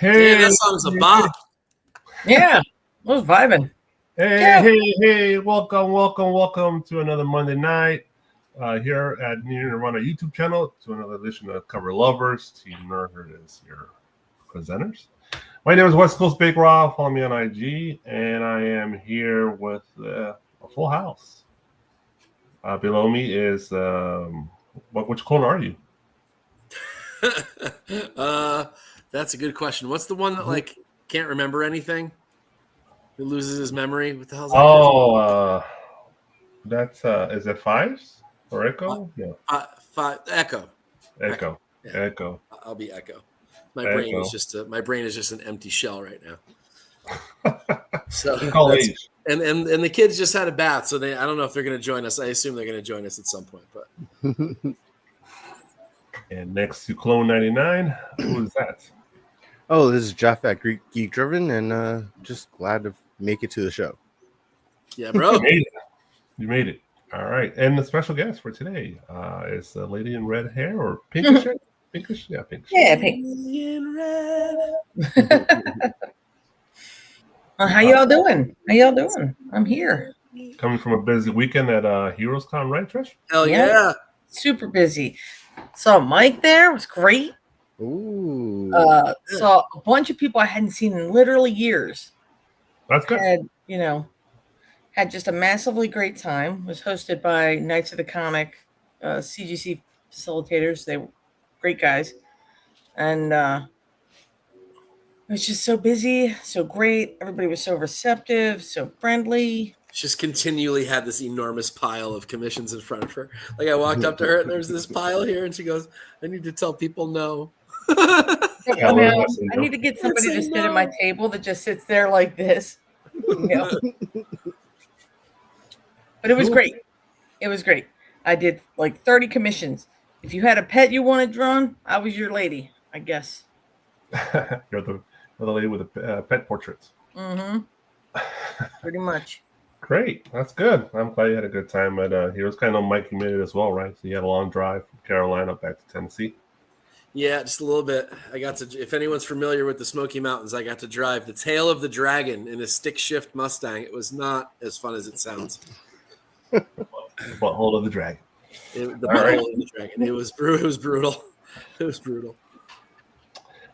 Hey, Damn, that song's a bop. Yeah, I was vibing. hey, welcome to another Monday night here at Near Nirvana YouTube channel, to another edition of Cover Lovers. Team Nerd is your presenters. My name is West Coast Bake Raw. Follow me on IG, and I am here with a full house. Below me is, which clone are you? That's a good question. What's the one that can't remember anything? Who loses his memory? What the hell's that? Oh, that's is it Fives or Echo? No, Echo. Echo. Yeah. Echo. I'll be Echo. My brain is just an empty shell right now. So and the kids just had a bath, so I don't know if they're going to join us. I assume they're going to join us at some point, but. And next to Clone 99, who is that? Oh, this is Jeff at Geek Driven, and just glad to make it to the show. Yeah, bro. You made it. All right. And the special guest for today is the lady in red hair, or pinkish hair? Pinkish? Yeah, pinkish. Yeah, pink. In red. How y'all doing? I'm here. Coming from a busy weekend at HeroesCon, right, Trish? Hell yeah. Super busy. Saw Mike there. It was great. Ooh. Saw a bunch of people I hadn't seen in literally years. That's good. Had just a massively great time. Was hosted by Knights of the Comic CGC facilitators. They were great guys. And it was just so busy, so great. Everybody was so receptive, so friendly. Just continually had this enormous pile of commissions in front of her. Like I walked up to her and there's this pile here, and she goes, "I need to tell people no." I need to get somebody to sit at my table that just sits there like this. But it was great. It was great. I did like 30 commissions. If you had a pet you wanted drawn, I was your lady, I guess. You're the lady with the pet portraits. Mm-hmm. Pretty much. Great. That's good. I'm glad you had a good time at Heroes. Kind of Mike, you made it as well, right? So you had a long drive from Carolina back to Tennessee. Yeah, just a little bit. I got to, if anyone's familiar with the Smoky Mountains, I got to drive the Tail of the Dragon in a stick shift Mustang. It was not as fun as it sounds. Butthole of the Dragon. The butthole of the Dragon. It was brutal. It was brutal.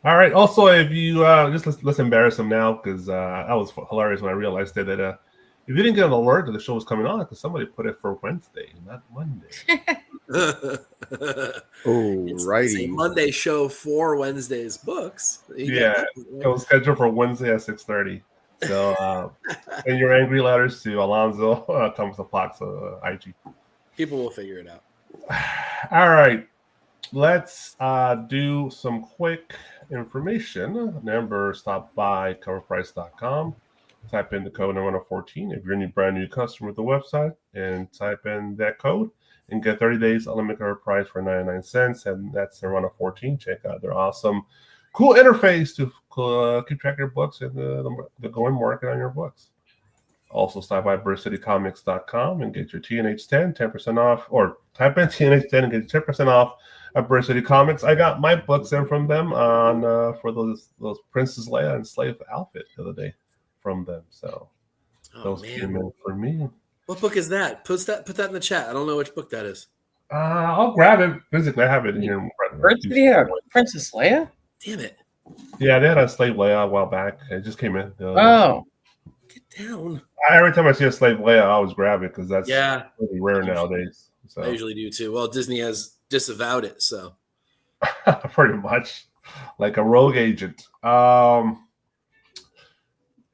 All right. Also, if you let's embarrass him now, because that was hilarious when I realized that if you didn't get an alert that the show was coming on, because somebody put it for Wednesday, not Monday. It's a Monday show for Wednesday's books. Yeah, it was scheduled for Wednesday at 6:30. So, send your angry letters to Alonzo Thomas Plax IG. People will figure it out. All right. Let's do some quick information. Remember, stop by coverprice.com. Type in the code number 14 if you're a brand new customer with the website, and type in that code and get 30 days unlimited cover price for 99 cents. And that's Nirvana 14. Check out their awesome, cool interface to keep track of your books and the going market on your books. Also, stop by BurstCityComics.com and get your TNH10 10% off, or type in TNH10 and get 10% off at Burst City Comics. I got my books in from them on for those Princess Leia and Slave outfit the other day from them. So those came in for me. What book is that? Put that in the chat. I don't know which book that is. I'll grab it physically. I have it in here. Princess Leia? Damn it. Yeah, they had a Slave Leia a while back. It just came in. Get down. Every time I see a Slave Leia, I always grab it because that's really rare nowadays. So. I usually do too. Well, Disney has disavowed it, so. Pretty much. Like a rogue agent.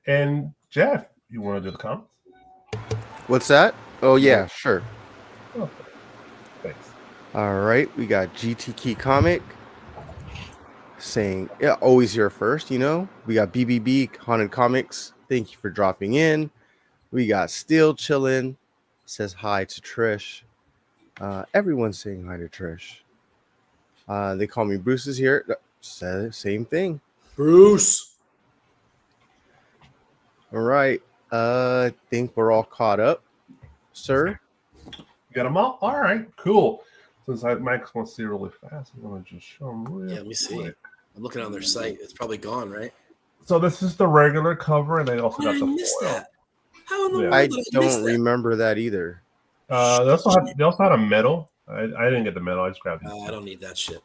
And Jeff, you want to do the comments? What's that? Oh, yeah, sure. Oh, thanks. All right, we got GT Key Comic saying, yeah, always here first, you know. We got BBB Haunted Comics. Thank you for dropping in. We got Steel chilling. Says hi to Trish. Everyone's saying hi to Trish. They call me Bruce is here. Same thing. Bruce. All right. I think we're all caught up, sir. You got them all? All right, cool. Since Mike wants to see really fast, I'm going to just show him real quick. Yeah, let me see. I'm looking on their site. It's probably gone, right? So this is the regular cover, and they also How got did I the miss foil. that? How in the world I did I miss don't that? remember that either. They also had a medal. I didn't get the medal. I just grabbed these. I don't need that shit.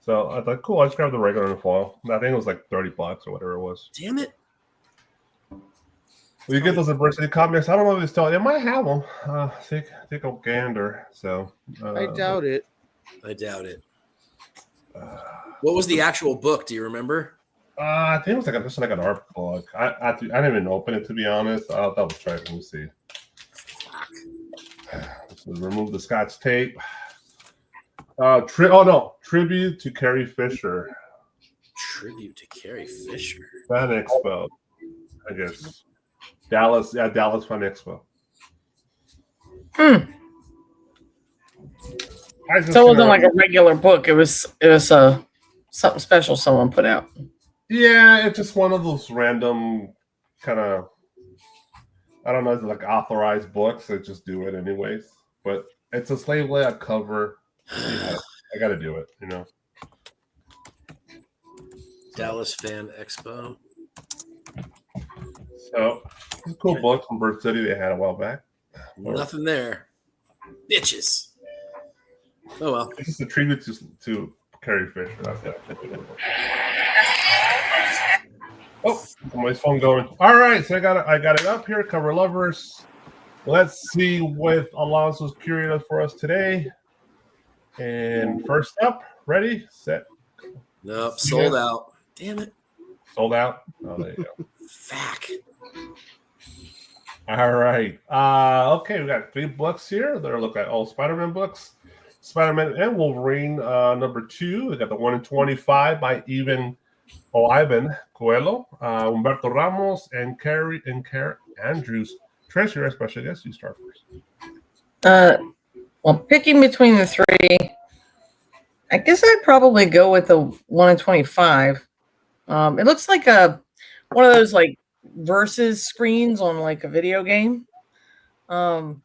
So I thought, cool. I just grabbed the regular and foil. I think it was like $30 or whatever it was. Damn it! Well, you get those adversity comics. I don't know if they still. They might have them. Take a gander. So I doubt it. I doubt it. What was the actual book? Do you remember? I think it was just like an art book. I didn't even open it, to be honest. I thought that was trying. Let me see. Let's remove the Scotch tape. Tribute to Carrie Fisher. Tribute to Carrie Fisher. Fan Expo, I guess. Dallas Fan Expo. So it wasn't like a regular book. It was something special someone put out. Yeah, it's just one of those random kind of, I don't know, it's like authorized books that just do it anyways. But it's a Slave Leia cover. Yeah, I got to do it, you know. Dallas Fan Expo. So, it's a cool book from Bird City they had a while back. Nothing there. Bitches. Oh, well. It's just a tribute to Carrie Fisher. That's it. Oh, my phone going. All right, so I got it up here. Cover lovers. Let's see what Alonso's curated for us today. And first up, ready, set. Nope, sold out. Damn it. Sold out. Oh, there you go. Fuck. All right. Okay, we got 3 books here. They're look like all Spider-Man books. Spider-Man and Wolverine, number 2. We got the 1 in 25 by Ivan Coelho, Humberto Ramos, and Carrie Andrews. Treasure, especially guess you start first. Well, picking between the 3, I guess I'd probably go with the 1 in 25. It looks like one of those like versus screens on like a video game. But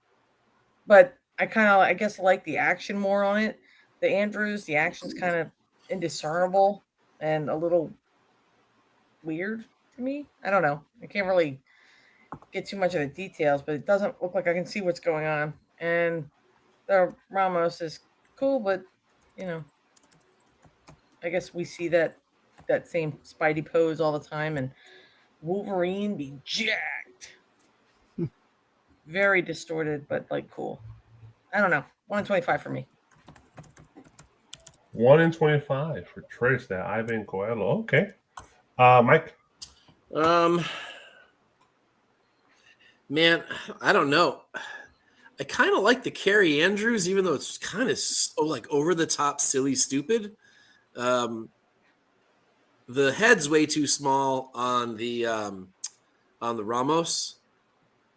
I guess like the action more on it. The Andrews, the action's kind of indiscernible and a little weird to me. I don't know. I can't really get too much of the details, but it doesn't look like I can see what's going on. And the Ramos is cool, but you know, I guess we see that same Spidey pose all the time, and Wolverine be jacked, very distorted, but like cool. I don't know. 1 in 25 for me. 1 in 25 for Trace. That Ivan Coelho. Okay, Mike. Man, I don't know. I kind of like the Carrie Andrews, even though it's kind of so like over the top, silly, stupid. The head's way too small on the Ramos,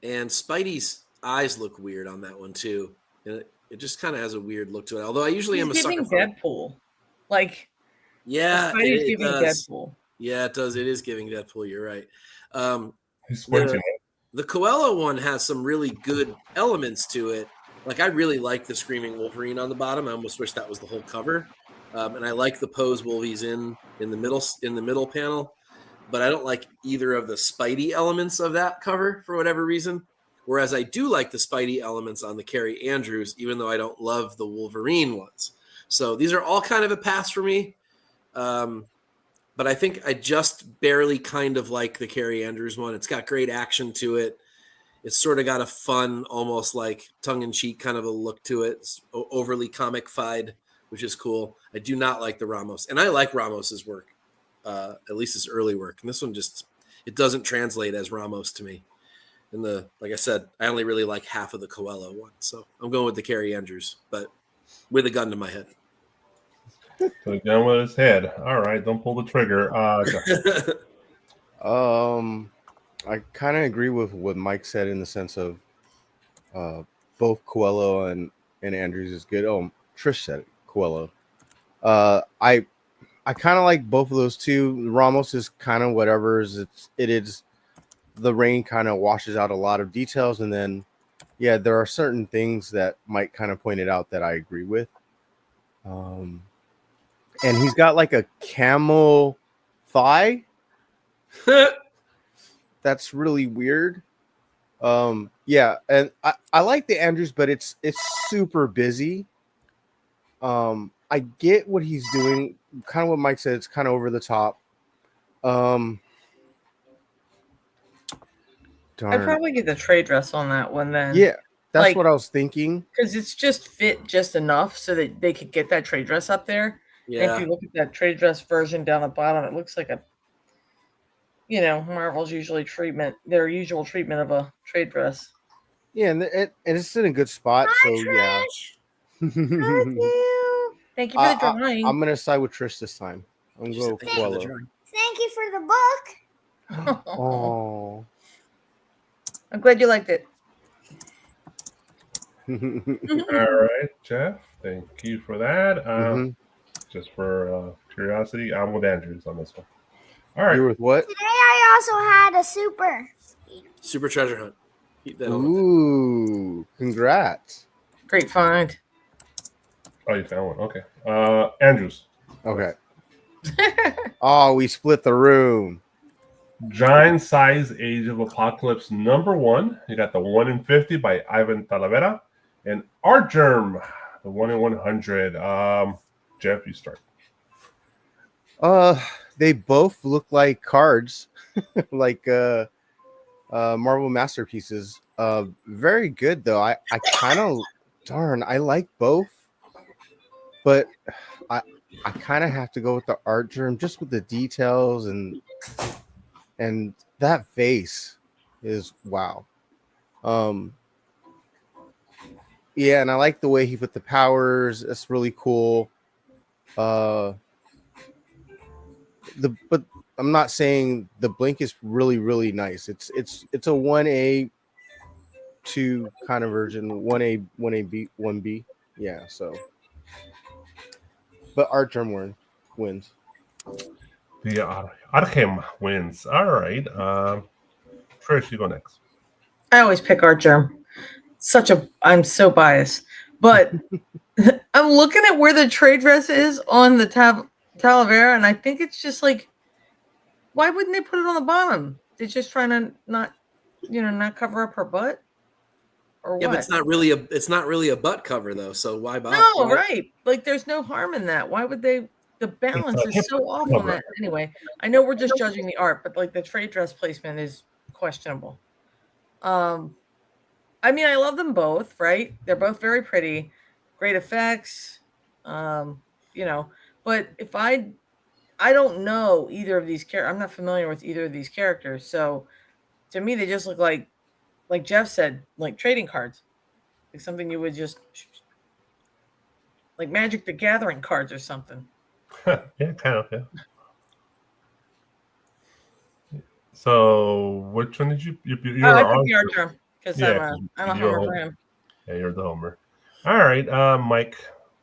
and Spidey's eyes look weird on that one too. And it just kind of has a weird look to it. Although I usually am a sucker for Deadpool. Like, yeah, Spidey's giving does. Deadpool. Yeah, it does. It is giving Deadpool. You're right. He's squinting. The Coelho one has some really good elements to it. Like, I really like the Screaming Wolverine on the bottom. I almost wish that was the whole cover. And I like the pose Wolvie's in the middle panel, but I don't like either of the Spidey elements of that cover for whatever reason. Whereas I do like the Spidey elements on the Carrie Andrews, even though I don't love the Wolverine ones. So these are all kind of a pass for me. But I think I just barely kind of like the Carrie Andrews one. It's got great action to it. It's sort of got a fun, almost like tongue-in-cheek kind of a look to it. It's overly comic-fied, which is cool. I do not like the Ramos. And I like Ramos's work, at least his early work. And this one it doesn't translate as Ramos to me. And like I said, I only really like half of the Coelho one. So I'm going with the Carrie Andrews, but with a gun to my head. So gun with his head. All right, don't pull the trigger. I kind of agree with what Mike said in the sense of both Coelho and Andrews is good. Oh, Trish said it, Coelho. I kind of like both of those two. Ramos is kind of whatever. It is. The rain kind of washes out a lot of details, and then there are certain things that Mike kind of pointed out that I agree with. and he's got like a camel thigh. That's really weird. Yeah, and I like the Andrews, but it's super busy. I get what he's doing, kind of what Mike said, it's kind of over the top. I'd Darn. probably get the trade dress on that one then. Yeah, that's Like- what I was thinking. Because it's just fit just enough so that they could get that trade dress up there. And Yeah. if you look at that trade dress version down the bottom, it looks like Marvel's usual treatment of a trade dress. Yeah, and it's in a good spot. So yeah. Thank you for the drawing. I'm gonna side with Trish this time. I'm She going said thank you for the Quello. drawing. Thank you for the book. Oh. I'm glad you liked it. All right, Jeff. Thank you for that. Mhm. Just for curiosity, I'm with Andrews on this one. All right. You're with what? Today I also had a super. Super treasure hunt. Keep that on. Ooh, congrats. Great find. Oh, you found one. Okay. Andrews. Okay. Oh, we split the room. Giant Size Age of Apocalypse #1. You got the 1 in 50 by Ivan Talavera. And Art Germ, the 1 in 100. Jeff, you start. They both look like cards, like Marvel masterpieces. Very good though. I kind of I like both, but I kind of have to go with the Art Germ just with the details and that face is wow. Yeah, and I like the way he put the powers. It's really cool. But I'm not saying the blink is really, really nice. It's a 1A 2 kind of version, 1A, 1B. Yeah, so but Art Germ wins. The Arkham wins. All right. Trish, you go next. I always pick Art Germ. I'm so biased. But I'm looking at where the trade dress is on the Talavera, and I think it's just like, why wouldn't they put it on the bottom? They're just trying to not cover up her butt, or Yeah, what? but it's not really a butt cover though. So why bother? No, right? Like, there's no harm in that. Why would they? The balance is so off on that. Anyway, I know we're just judging the art, but like the trade dress placement is questionable. I mean, I love them both, right? They're both very pretty, great effects, but if I don't know either of these characters. I'm not familiar with either of these characters, so to me, they just look like Jeff said, like trading cards, like something you would just like Magic the Gathering cards or something. Yeah, kind of. Yeah. So, which one did you? I picked the Art Germ because Yeah, I'm a homer for him. Yeah, you're the homer. All right, Mike.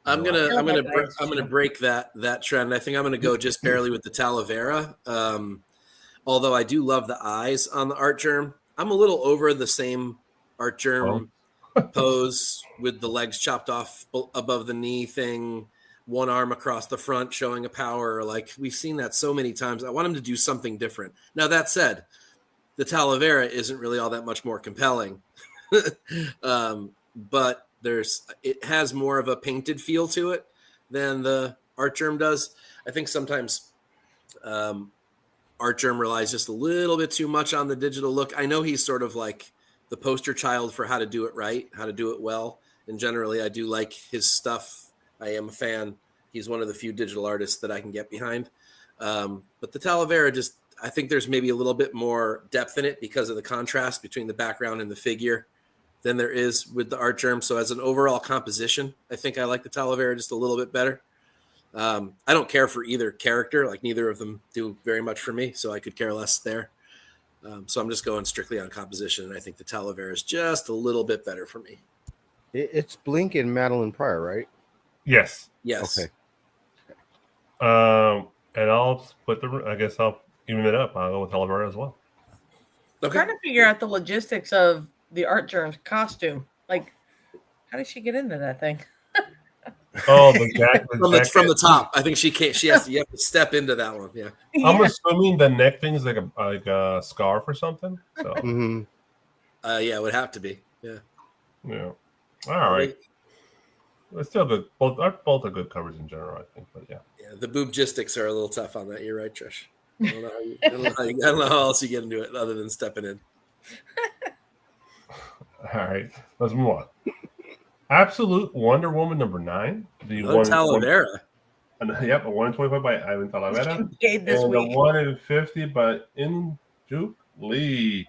I'm gonna break that trend. I think I'm gonna go just barely with the Talavera. Although I do love the eyes on the Art Germ. I'm a little over the same Art Germ pose with the legs chopped off above the knee thing, one arm across the front showing a power. Like, we've seen that so many times. I want him to do something different. Now, that said, the Talavera isn't really all that much more compelling. But it has more of a painted feel to it than the Art Germ does. I think sometimes Art Germ relies just a little bit too much on the digital look. I know he's sort of like the poster child for how to do it right, how to do it well. And generally, I do like his stuff. I am a fan. He's one of the few digital artists that I can get behind. But the Talavera I think there's maybe a little bit more depth in it because of the contrast between the background and the figure than there is with the Art Germ. So as an overall composition, I think I like the Talavera just a little bit better. I don't care for either character. Like, neither of them do very much for me, so I could care less there. So I'm just going strictly on composition, and I think the Talavera is just a little bit better for me. It's Blink and Madeline Pryor, right? Yes. Yes. Okay. And I'll split I guess I'll even it up. I'll go with Talavera as well. I'm trying to figure out the logistics of the Art Germ's costume. Like, how did she get into that thing? Oh, the jacket. from the top. I think she can't. She has to. You have to step into that one. Yeah. I'm assuming the neck thing is like a scarf or something. So Yeah, it would have to be. Yeah. yeah. All right. It's still good. Both are good covers in general, I think. But yeah. Yeah, the boobgistics are a little tough on that. You're right, Trish. I don't know how else you get into it other than stepping in. All right, let's move on. Absolute Wonder Woman #9. The Talavera. Yep, a 125 by Ivan Talavera. Paid this and week. a 150 by Injuk Lee.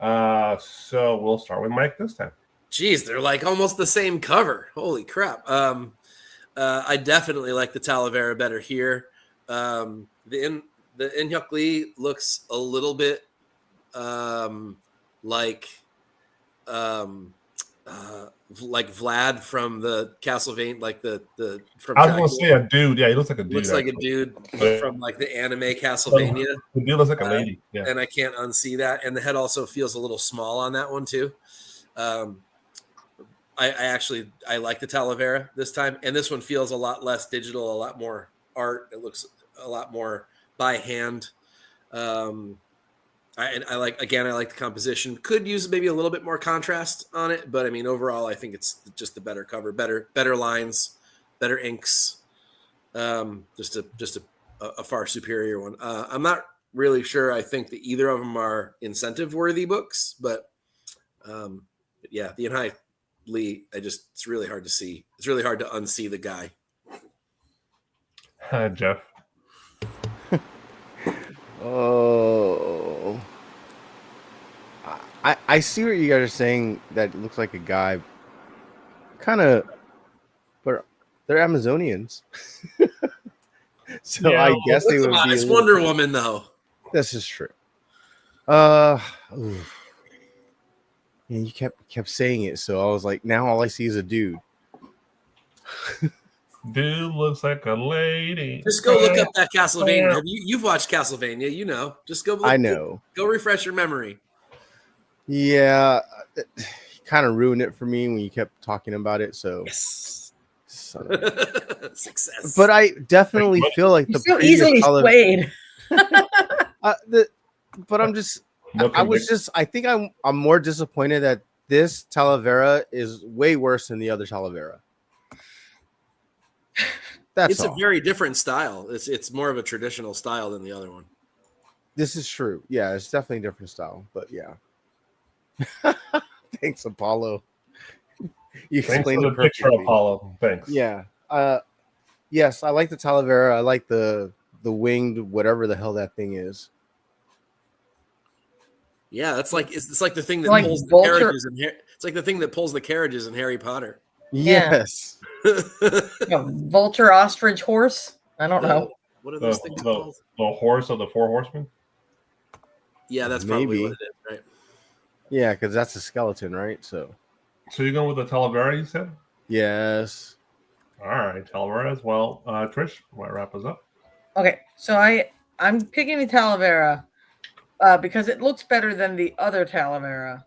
So we'll start with Mike this time. Jeez, they're like almost the same cover. Holy crap. I definitely like the Talavera better here. The Inhyuk Lee looks a little bit like Vlad from the Castlevania, like the from. I was going to say a dude. Yeah, he looks like a dude. Looks like a dude from like the anime Castlevania. The dude looks like a lady. Yeah, and I can't unsee that. And the head also feels a little small on that one too. I like the Talavera this time, and this one feels a lot less digital, a lot more art. It looks a lot more by hand. I like the composition. Could use maybe a little bit more contrast on it, but I mean overall, I think it's just the better cover, better lines, better inks. Just a far superior one. I'm not really sure. I think that either of them are incentive worthy books, but yeah, the Inhyuk Lee, it's really hard to see. It's really hard to unsee the guy. Jeff. Oh, I see what you guys are saying. That looks like a guy, kind of, but they're Amazonians, so Yeah, I guess they would be. It's Wonder Woman, though. This is true. And you kept saying it, so I was like, now all I see is a dude. Dude looks like a lady. Just go look up that Castlevania. You've watched Castlevania, you know. Just go. I know. Go refresh your memory. Yeah, kind of ruined it for me when you kept talking about it. So, yes. Success. But I definitely feel like You're so easily swayed. But I'm just. I think I'm more disappointed that this Talavera is way worse than the other Talavera. It's a very different style. It's more of a traditional style than the other one. This is true. Yeah, it's definitely a different style, but yeah. Thanks, Apollo. You explained the picture, Apollo. Thanks. Yeah. Yes, I like the Talavera. I like the winged whatever the hell that thing is. Yeah, it's like the thing that like pulls Vulture. the carriages in here. It's like the thing that pulls the carriages in Harry Potter. Yes. Vulture, ostrich, horse. I don't know. What are those things called? The horse of the Four Horsemen. Yeah, that's probably what it is, right? Yeah, because that's a skeleton, right? So you're going with the Talavera, you said? Yes. All right, Talavera as well. Trish, want to wrap us up? Okay, so I'm picking the Talavera because it looks better than the other Talavera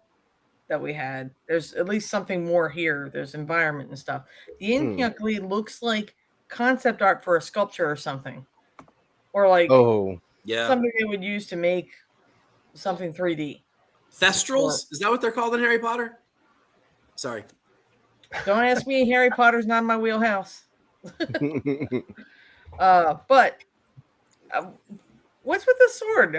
that we had. There's at least something more here. There's environment and stuff. The Inhyuk Lee looks like concept art for a sculpture or something, or like something they would use to make something 3D. Thestrals? Is that what they're called in Harry Potter? Sorry. Don't ask me. Harry Potter's not my wheelhouse. But what's with the sword?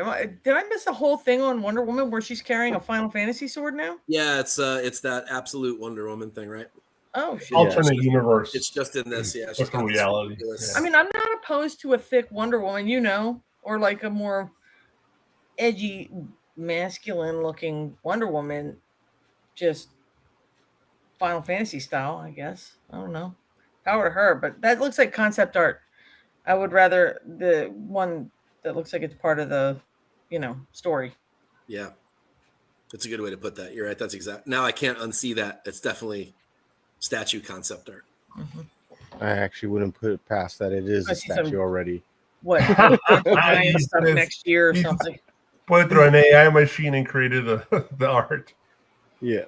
Did I miss a whole thing on Wonder Woman where she's carrying a Final Fantasy sword now? Yeah, it's that absolute Wonder Woman thing, right? Oh, shit. Alternate universe. It's just in this, yeah. It's reality. Yeah. I mean, I'm not opposed to a thick Wonder Woman, or like a more edgy, masculine-looking Wonder Woman, just Final Fantasy style, I guess. I don't know. Power to her, but that looks like concept art. I would rather the one that looks like it's part of the, story. Yeah. That's a good way to put that. You're right. That's exact. Now I can't unsee that. It's definitely statue concept art. Mm-hmm. I actually wouldn't put it past that. It is a statue already. What? Stuff next year or something. Put it through an AI machine and created the art. Yeah.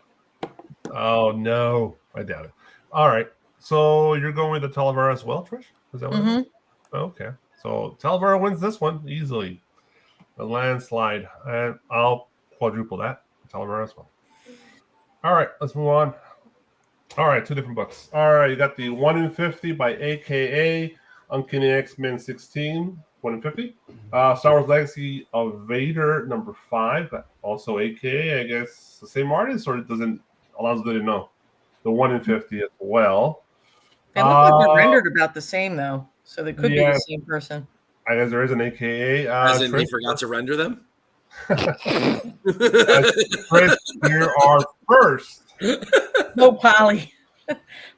Oh, no. I doubt it. All right. So you're going with the Talavera as well, Trish? Is that what? Mm-hmm. Okay. So Talavera wins this one easily. A landslide. And I'll quadruple that. Talavera as well. All right, let's move on. All right, 2 different books. All right, you got the 1 in 50 by AKA Uncanny X-Men 16, 1 in 50. Star Wars Legacy of Vader number 5, also AKA, I guess, the same artist, or it doesn't, Alonzo didn't know. The 1 in 50 as well. They look like they're rendered about the same, though, so they could be the same person. I guess there is an AKA. As in, he forgot to render them? Chris, you're our first. No, Polly.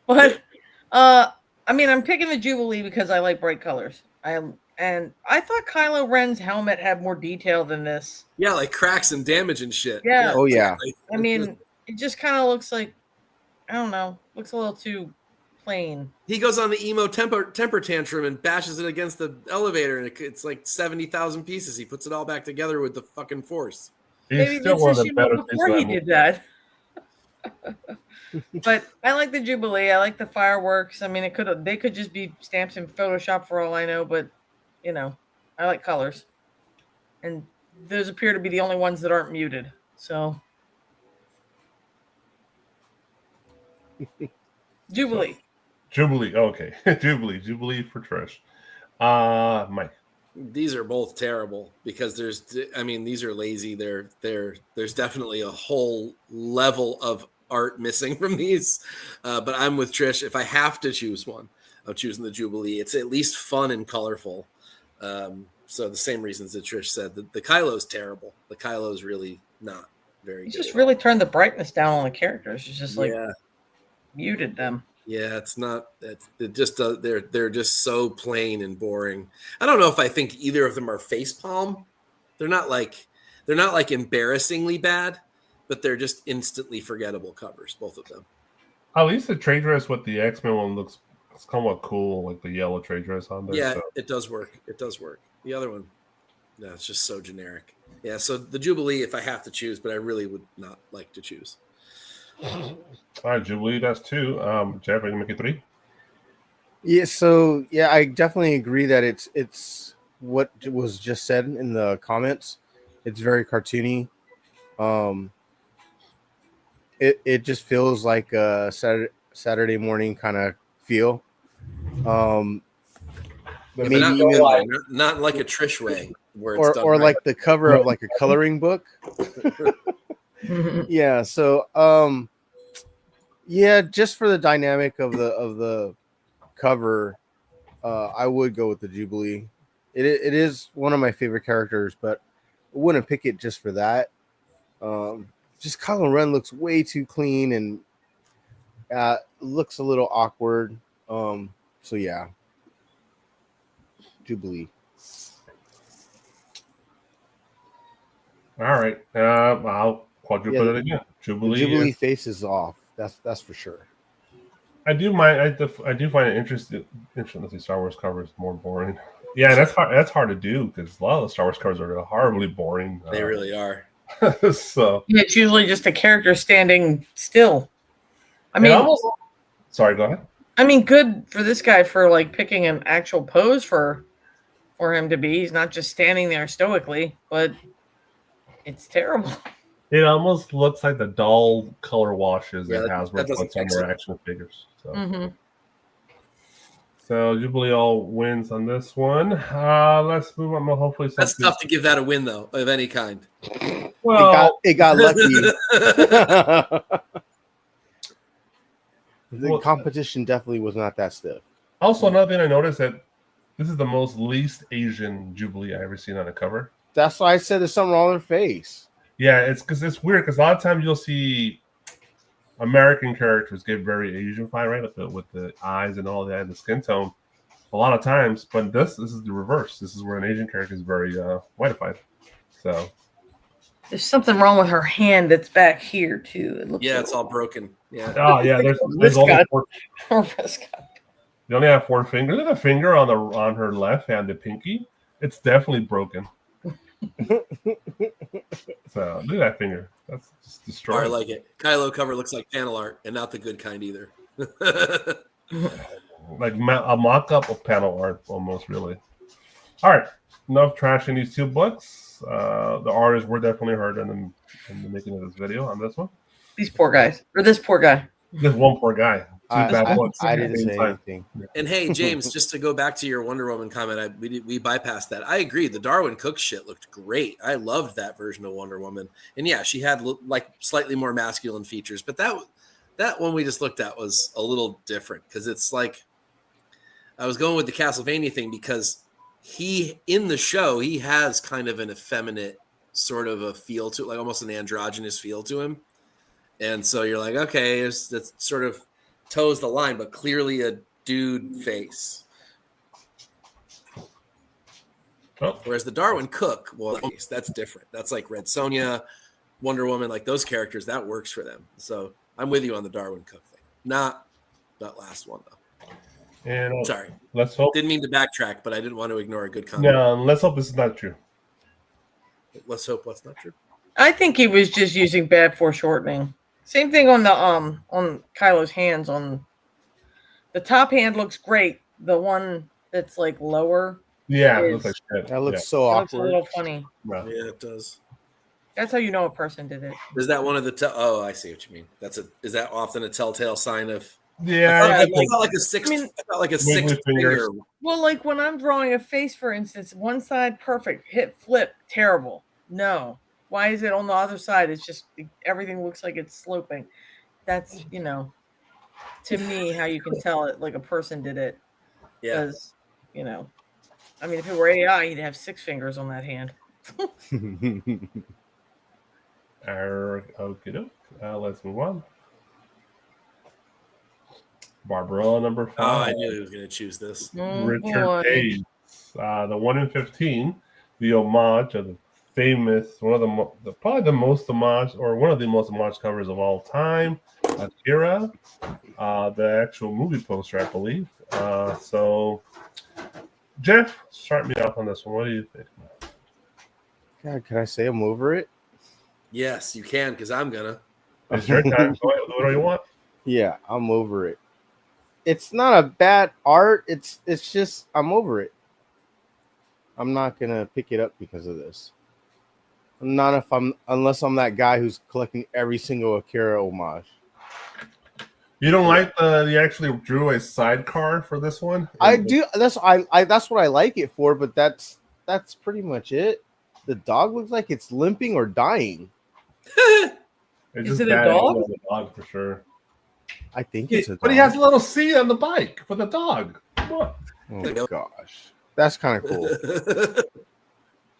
But I mean, I'm picking the Jubilee because I like bright colors. And I thought Kylo Ren's helmet had more detail than this. Yeah, like cracks and damage and shit. Yeah. Oh yeah. I mean, it just kind of looks like, I don't know, looks a little too plain. He goes on the emo temper tantrum and bashes it against the elevator, and it's like 70,000 pieces. He puts it all back together with the fucking force. Maybe He's still one of the better before he did that. But I like the Jubilee. I like the fireworks. I mean, they could just be stamps in Photoshop for all I know, but you know, I like colors. And those appear to be the only ones that aren't muted. So Jubilee. Okay. Jubilee for Trish. Mike. These are both terrible because these are lazy. There's definitely a whole level of art missing from these. But I'm with Trish. If I have to choose one, I'm choosing the Jubilee. It's at least fun and colorful. So the same reasons that Trish said. The Kylo's terrible. The Kylo's really not very good. He just really turned the brightness down on the characters. It's just like muted them. Yeah, it's not. They're just so plain and boring. I don't know if I think either of them are facepalm. They're not like embarrassingly bad, but they're just instantly forgettable covers, both of them. At least the trade dress with the X-Men one looks somewhat cool, like the yellow trade dress on there. Yeah, It does work. The other one, no, it's just so generic. Yeah, so the Jubilee, if I have to choose, but I really would not like to choose. All right, Jubilee, that's 2. Jeff, are you make it 3? Yeah, so I definitely agree that it's what was just said in the comments. It's very cartoony. It just feels like a Saturday morning kind of feel. Maybe not like a Trish way, where it's done or right. like the cover of like a coloring book. Yeah, so just for the dynamic of the cover, I would go with the Jubilee. It is one of my favorite characters, but I wouldn't pick it just for that. Just Kylo Ren looks way too clean and looks a little awkward. So yeah, Jubilee. All right, I'll quadruple it again. Jubilee face is off. That's for sure. I do find it interesting. The Star Wars cover is more boring. Yeah, that's hard to do because a lot of the Star Wars covers are horribly boring. They really are. So it's usually just a character standing still. I mean, sorry, go ahead. I mean, good for this guy for like picking an actual pose for him to be. He's not just standing there stoically, but it's terrible. It almost looks like the dull color washes that Hasbro puts on their action figures. So. So Jubilee all wins on this one. Let's move on. Hopefully, that's tough to give that a win though, of any kind. Well, it got lucky. The competition definitely was not that stiff. Also, another thing I noticed that this is the most least Asian Jubilee I ever seen on a cover. That's why I said there's something wrong with their face. Yeah, it's because it's weird because a lot of times you'll see American characters get very Asian-fied, right? With the eyes and all that and the skin tone. A lot of times, but this is the reverse. This is where an Asian character is very whiteified. So there's something wrong with her hand that's back here too. It looks it's all broken. Yeah. Oh yeah, there's only 4. They only have 4 fingers. Look at the finger on her left hand, the pinky. It's definitely broken. So look at that finger. That's just destroyed. I like it. Kylo cover looks like panel art, and not the good kind either. like a mock-up of panel art, almost really. All right, enough trashing these two books. The artists were definitely hurt in the making of this video on this one. These poor guys, or this poor guy. Just one poor guy. I didn't say anything. And hey, James, just to go back to your Wonder Woman comment, we bypassed that. I agree. The Darwin Cook shit looked great. I loved that version of Wonder Woman. And yeah, she had like slightly more masculine features, but that one we just looked at was a little different because it's like I was going with the Castlevania thing because in the show he has kind of an effeminate sort of a feel to it, like almost an androgynous feel to him. And so you're like, okay, that's sort of toes the line, but clearly a dude face. Oh. Whereas the Darwin Cook, well, that's different. That's like Red Sonja, Wonder Woman, like those characters, that works for them. So I'm with you on the Darwin Cook thing. Not that last one, though. And sorry. Let's hope. Didn't mean to backtrack, but I didn't want to ignore a good comment. Yeah, let's hope this is not true. Let's hope what's not true. I think he was just using bad foreshortening. Same thing on the on Kylo's hands. On the top hand looks great. The one that's like lower. Yeah, it looks like shit. That looks so It awkward. looks a little funny. Yeah. Yeah, it does. That's how you know a person did it. Is that one of the? Oh, I see what you mean. Is that often a telltale sign of? Yeah, I felt like a six. I mean, I felt like a six finger. Well, like when I'm drawing a face, for instance, one side perfect, hit flip, terrible. No. Why is it on the other side? It's just everything looks like it's sloping. That's, to me, how you can tell it like a person did it. Yeah. Because, I mean, if it were AI, he'd have 6 fingers on that hand. Okay, let's move on. Barbarella number 5. Oh, I knew he was going to choose this. Richard Page, the 1 in 15, the homage of the famous, probably the most homage, or one of the most homage covers of all time, Akira, the actual movie poster, I believe. So, Jeff, start me off on this one. What do you think? God, can I say I'm over it? Yes, you can, because I'm gonna. It's your time. Go ahead. What do you want? Yeah, I'm over it. It's not a bad art. It's just I'm over it. I'm not gonna pick it up because of this. Unless I'm that guy who's collecting every single Akira homage. You don't like you actually drew a sidecar for this one? I do. That's what I like it for. But that's pretty much it. The dog looks like it's limping or dying. Is it a dog? A dog for sure. I think it's a dog. But he has a little C on the bike for the dog. Come on. Oh gosh, that's kind of cool.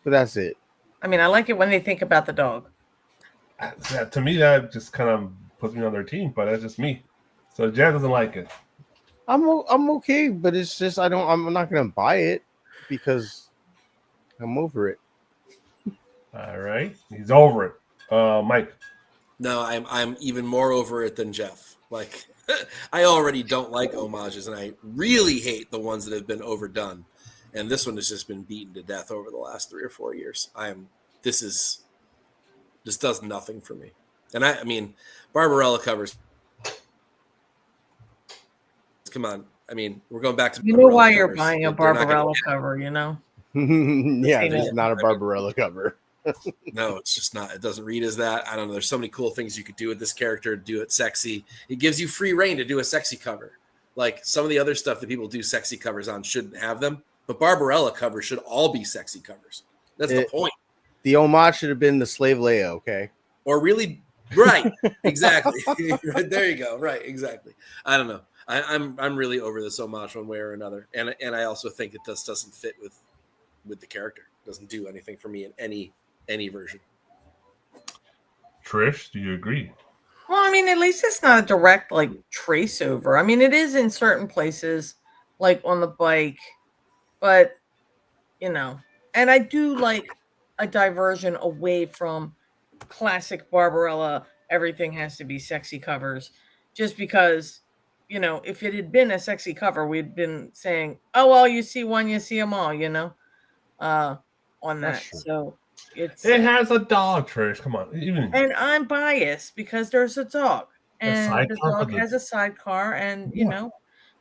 But that's it. I mean, I like it when they think about the dog. Yeah, to me, that just kind of puts me on their team, but that's just me. So Jan doesn't like it. I'm okay, but it's just I'm not gonna buy it because I'm over it. All right, he's over it. Mike. No, I'm even more over it than Jeff. Like, I already don't like homages, and I really hate the ones that have been overdone. And this one has just been beaten to death over the last 3 or 4 years. This does nothing for me. And I mean, Barbarella covers. Come on. I mean, we're going back to. You know why you're buying a Barbarella cover, Yeah, it's not a Barbarella cover. No, it's just not. It doesn't read as that. I don't know. There's so many cool things you could do with this character. Do it sexy. It gives you free reign to do a sexy cover. Like some of the other stuff that people do sexy covers on shouldn't have them. But Barbarella covers should all be sexy covers. That's the point. The homage should have been the Slave Leia, okay? Or really, right? Exactly. There you go. Right? Exactly. I don't know. I'm really over this homage one way or another, and I also think it doesn't fit with the character. It doesn't do anything for me in any version. Trish, do you agree? Well, I mean, at least it's not a direct like trace over. I mean, it is in certain places, like on the bike, but and I do like a diversion away from classic Barbarella. Everything has to be sexy covers, just because if it had been a sexy cover, we'd been saying, "Oh well, you see one, you see them all," on that. So it has a dog, Trish. Come on, and I'm biased because there's a dog, and the dog has a sidecar, and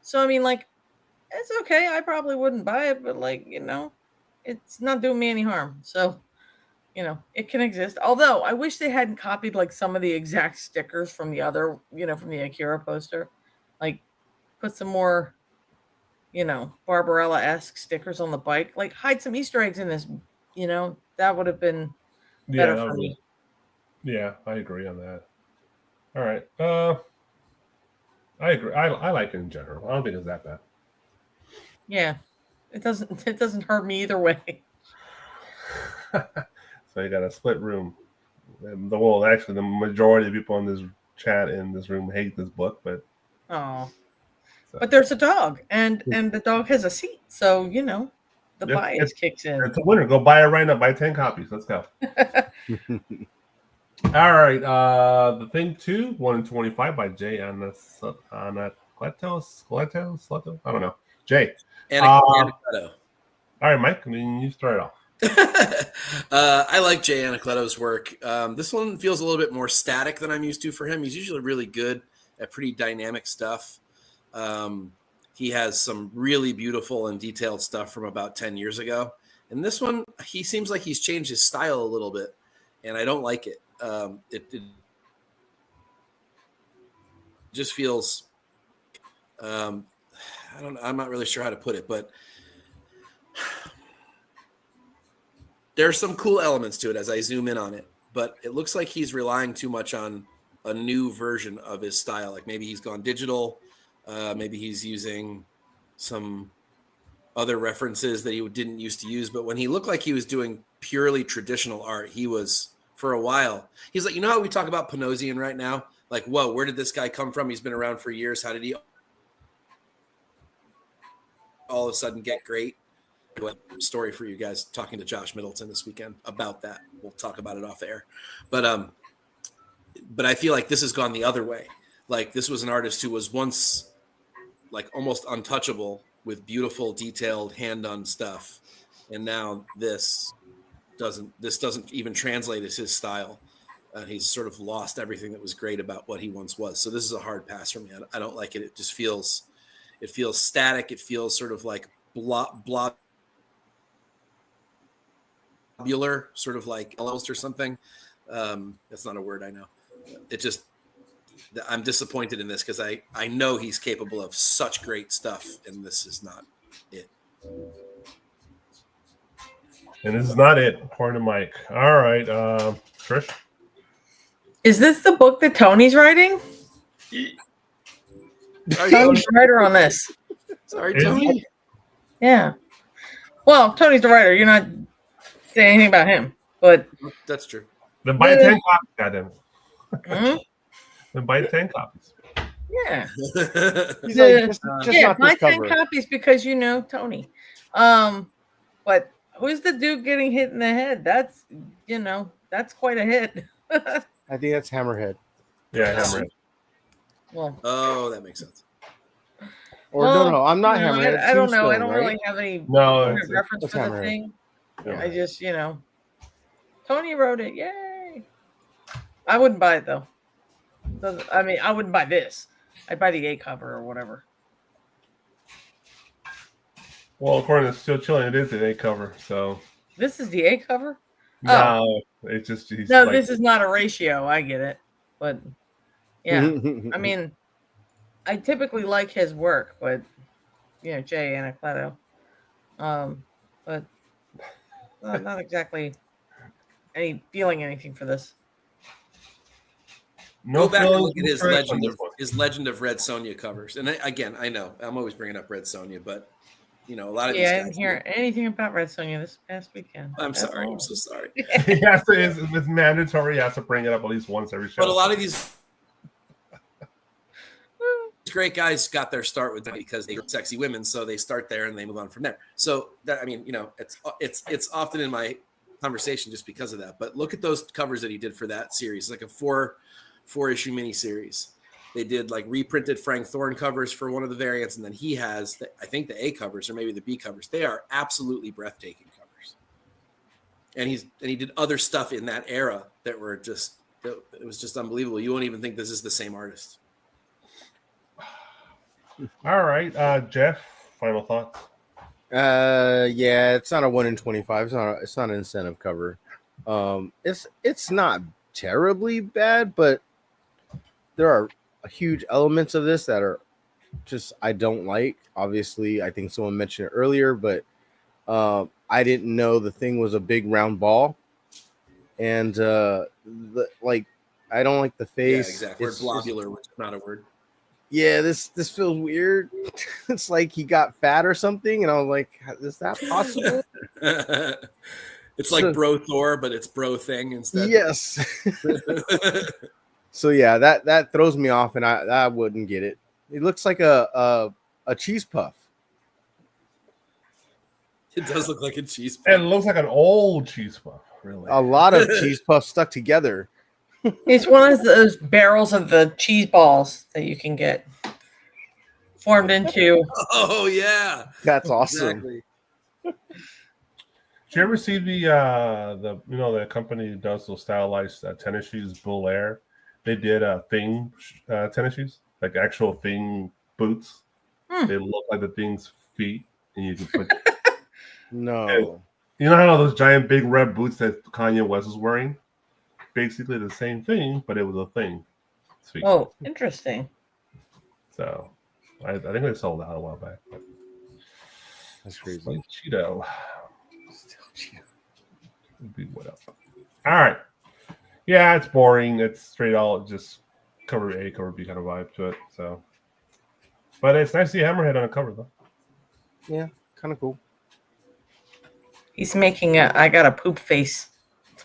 So I mean, like, it's okay. I probably wouldn't buy it, but like, it's not doing me any harm. So, it can exist. Although I wish they hadn't copied like some of the exact stickers from the other, from the Akira poster. Like, put some more, Barbarella-esque stickers on the bike. Like, hide some Easter eggs in this. That would have been better for me. Yeah, I agree on that. All right. I agree. I like it in general. I don't think it's that bad. Yeah, it doesn't hurt me either way. So you got a split room. And actually, the majority of people in this chat in this room hate this book, but but there's a dog, and the dog has a seat, so the bias kicks in. It's a winner. Go buy it right now. Buy 10 copies. Let's go. All right. The Thing 2, 1 in 25 by Jay Anacleto. I don't know. Jay. Anacleto. All right, Mike. I mean, you start off. I like Jay Anacleto's work. This one feels a little bit more static than I'm used to for him. He's usually really good at pretty dynamic stuff. He has some really beautiful and detailed stuff from about 10 years ago. And this one, he seems like he's changed his style a little bit, and I don't like it. It just feels, I'm not really sure how to put it, but there's some cool elements to it as I zoom in on it, but it looks like he's relying too much on a new version of his style. Like maybe he's gone digital. Maybe he's using some other references that he didn't used to use. But when he looked like he was doing purely traditional art, he was, for a while, he's like, how we talk about Panosian right now? Like, whoa, where did this guy come from? He's been around for years. How did he all of a sudden get great? Story for you guys, talking to Josh Middleton this weekend about that. We'll talk about it off air. But I feel like this has gone the other way. Like this was an artist who was once like almost untouchable with beautiful, detailed, hand-done stuff. And now this doesn't even translate as his style. He's sort of lost everything that was great about what he once was. So this is a hard pass for me. I don't like it. It just feels static. It feels sort of like blobular, sort of like almost or something. That's not a word, I know. I'm disappointed in this because I know he's capable of such great stuff, and this is not it. And this is not it, according to Mike. All right, Trish. Is this the book that Tony's writing? Tony's the writer on this. Sorry, Tony. Yeah. Well, Tony's the writer. You're not saying anything about him, but that's true. Then buy 10 copies, goddamn. Then buy 10 copies. Yeah. He's like, just buy 10 copies because Tony. But who's the dude getting hit in the head? That's quite a hit. I think that's Hammerhead. Yeah, Hammerhead. Well, that makes sense. Or no, I'm not Hammerhead. I don't know. I don't really have any reference for the thing. Yeah. I just, Tony wrote it. Yay! I wouldn't buy it though. I mean, I wouldn't buy this. I'd buy the A cover or whatever. Well, according to Still Chilling, it is an A cover. So this is the A cover. No, it's just this is not a ratio. I get it, but yeah, I mean, I typically like his work, but Jay Anacleto, but not exactly feeling anything for this. No, go back and look at his Legend of Red Sonja covers, and I know I'm always bringing up Red Sonja, but a lot of these I didn't hear anything about Red Sonja this past weekend. I'm sorry. I'm so sorry. It's mandatory. He has to bring it up at least once every show. But a lot of these great guys got their start with that because they were sexy women, so they start there and they move on from there. So that it's often in my conversation just because of that. But look at those covers that he did for that series, like a four-issue miniseries. They did like reprinted Frank Thorne covers for one of the variants, and then he has, I think, the A covers or maybe the B covers. They are absolutely breathtaking covers. And he did other stuff in that era that were it was just unbelievable. You won't even think this is the same artist. All right, Jeff. Final thoughts. Yeah, it's not a 1 in 25. It's not an incentive cover. It's not terribly bad, but there are huge elements of this that are just I don't like. Obviously, I think someone mentioned it earlier, but I didn't know the thing was a big round ball, and like I don't like the face. Yeah, exactly. Word globular, which is not a word. Yeah, this feels weird. It's like he got fat or something, and I was like, is that possible? It's like Bro Thor, but it's Bro Thing instead. Yes. So yeah, that throws me off, and I wouldn't get it. It looks like a cheese puff. It does look like a cheese puff. It looks like an old cheese puff, really. A lot of cheese puffs stuck together. It's one of those barrels of the cheese balls that you can get formed into. Oh yeah, That's awesome. exactly. Did you ever see the company that does those stylized tennis shoes, Bull Air? They did Thing tennis shoes, like actual Thing boots. They look like the Thing's feet, and you can put. No. You know how those giant big red boots that Kanye West was wearing? Basically the same thing, but it was a Thing. Feet. Oh, interesting. So I think they sold out a while back. That's crazy. Like Cheeto. Be what up. All right. Yeah, it's boring. It's straight all just cover A, cover B kind of vibe to it. So, but it's nice to see Hammerhead on a cover though. Yeah, kind of cool. He's making I got a poop face.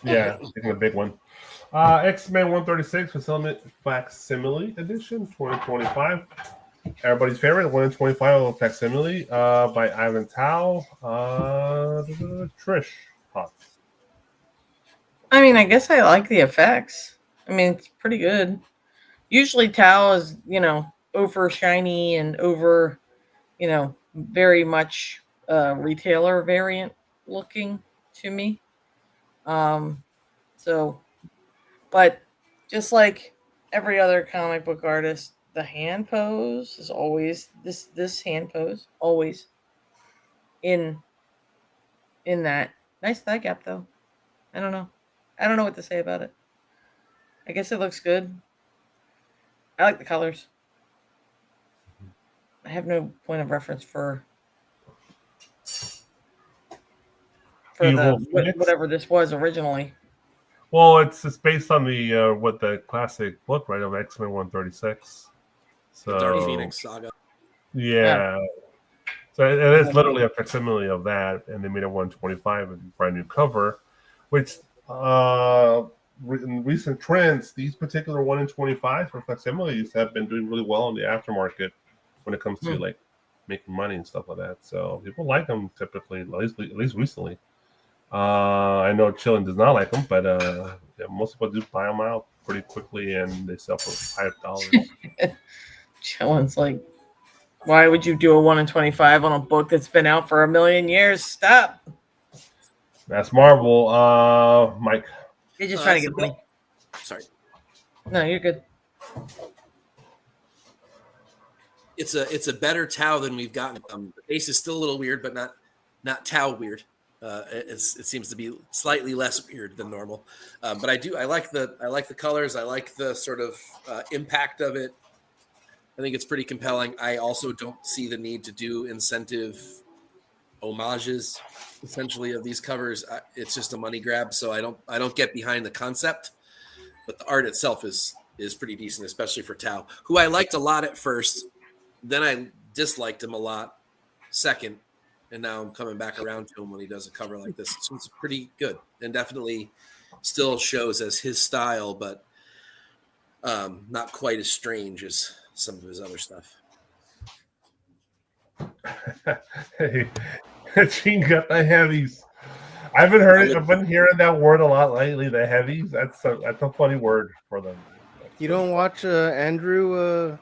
Yeah, taking a big one. X-Men 136 Facsimile Edition 2025. Everybody's favorite 1 in 25 Facsimile by Ivan Tao. Trish thoughts. I mean, I guess I like the effects. I mean, it's pretty good. Usually Tao is, over shiny and over, very much retailer variant looking to me. But just like every other comic book artist, the hand pose is always this hand pose always in that. Nice thigh gap though. I don't know what to say about it. I guess it looks good. I like the colors. I have no point of reference for whatever this was originally. Well, it's based on the classic book, right, of X-Men 136. So The Dark Phoenix saga. Yeah. So it is literally a facsimile of that, and they made a 125 with a brand new cover, which in recent trends, these particular 1 in 25 for facsimiles have been doing really well in the aftermarket when it comes to like making money and stuff like that. So people like them typically, at least recently. I know Chillin does not like them, but most people do buy them out pretty quickly, and they sell for $5. Chillin's like, why would you do a 1 in 25 on a book that's been out for 1,000,000 years? Stop. That's Marvel. Mike. You're just trying to get money. Sorry. No, you're good. It's a better Tau than we've gotten. The face is still a little weird, but not Tau weird. It seems to be slightly less weird than normal. But I like the colors. I like the sort of impact of it. I think it's pretty compelling. I also don't see the need to do incentive homages, essentially, of these covers. It's just a money grab, so I don't get behind the concept. But the art itself is pretty decent, especially for Tau, who I liked a lot at first. Then I disliked him a lot second, and now I'm coming back around to him when he does a cover like this. So it's pretty good, and definitely still shows as his style, but not quite as strange as some of his other stuff. Hey, Gene got the heavies. I've been hearing that word a lot lately. The heavies. That's a funny word for them. You don't watch Andrew,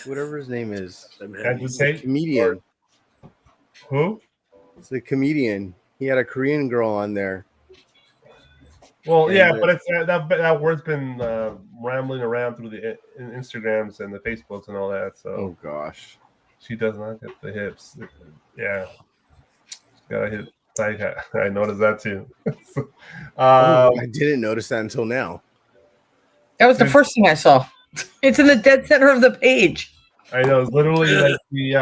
whatever his name is, Andrew Tate, comedian. Who? It's the comedian. He had a Korean girl on there. Well, And, yeah, but it's that word's been rambling around through the Instagrams and the Facebooks and all that. So oh gosh, she does not get the hips. Yeah, she's gotta hit. I noticed that too. I didn't notice that until now. That was the first thing I saw. It's in the dead center of the page. I know, it's literally like the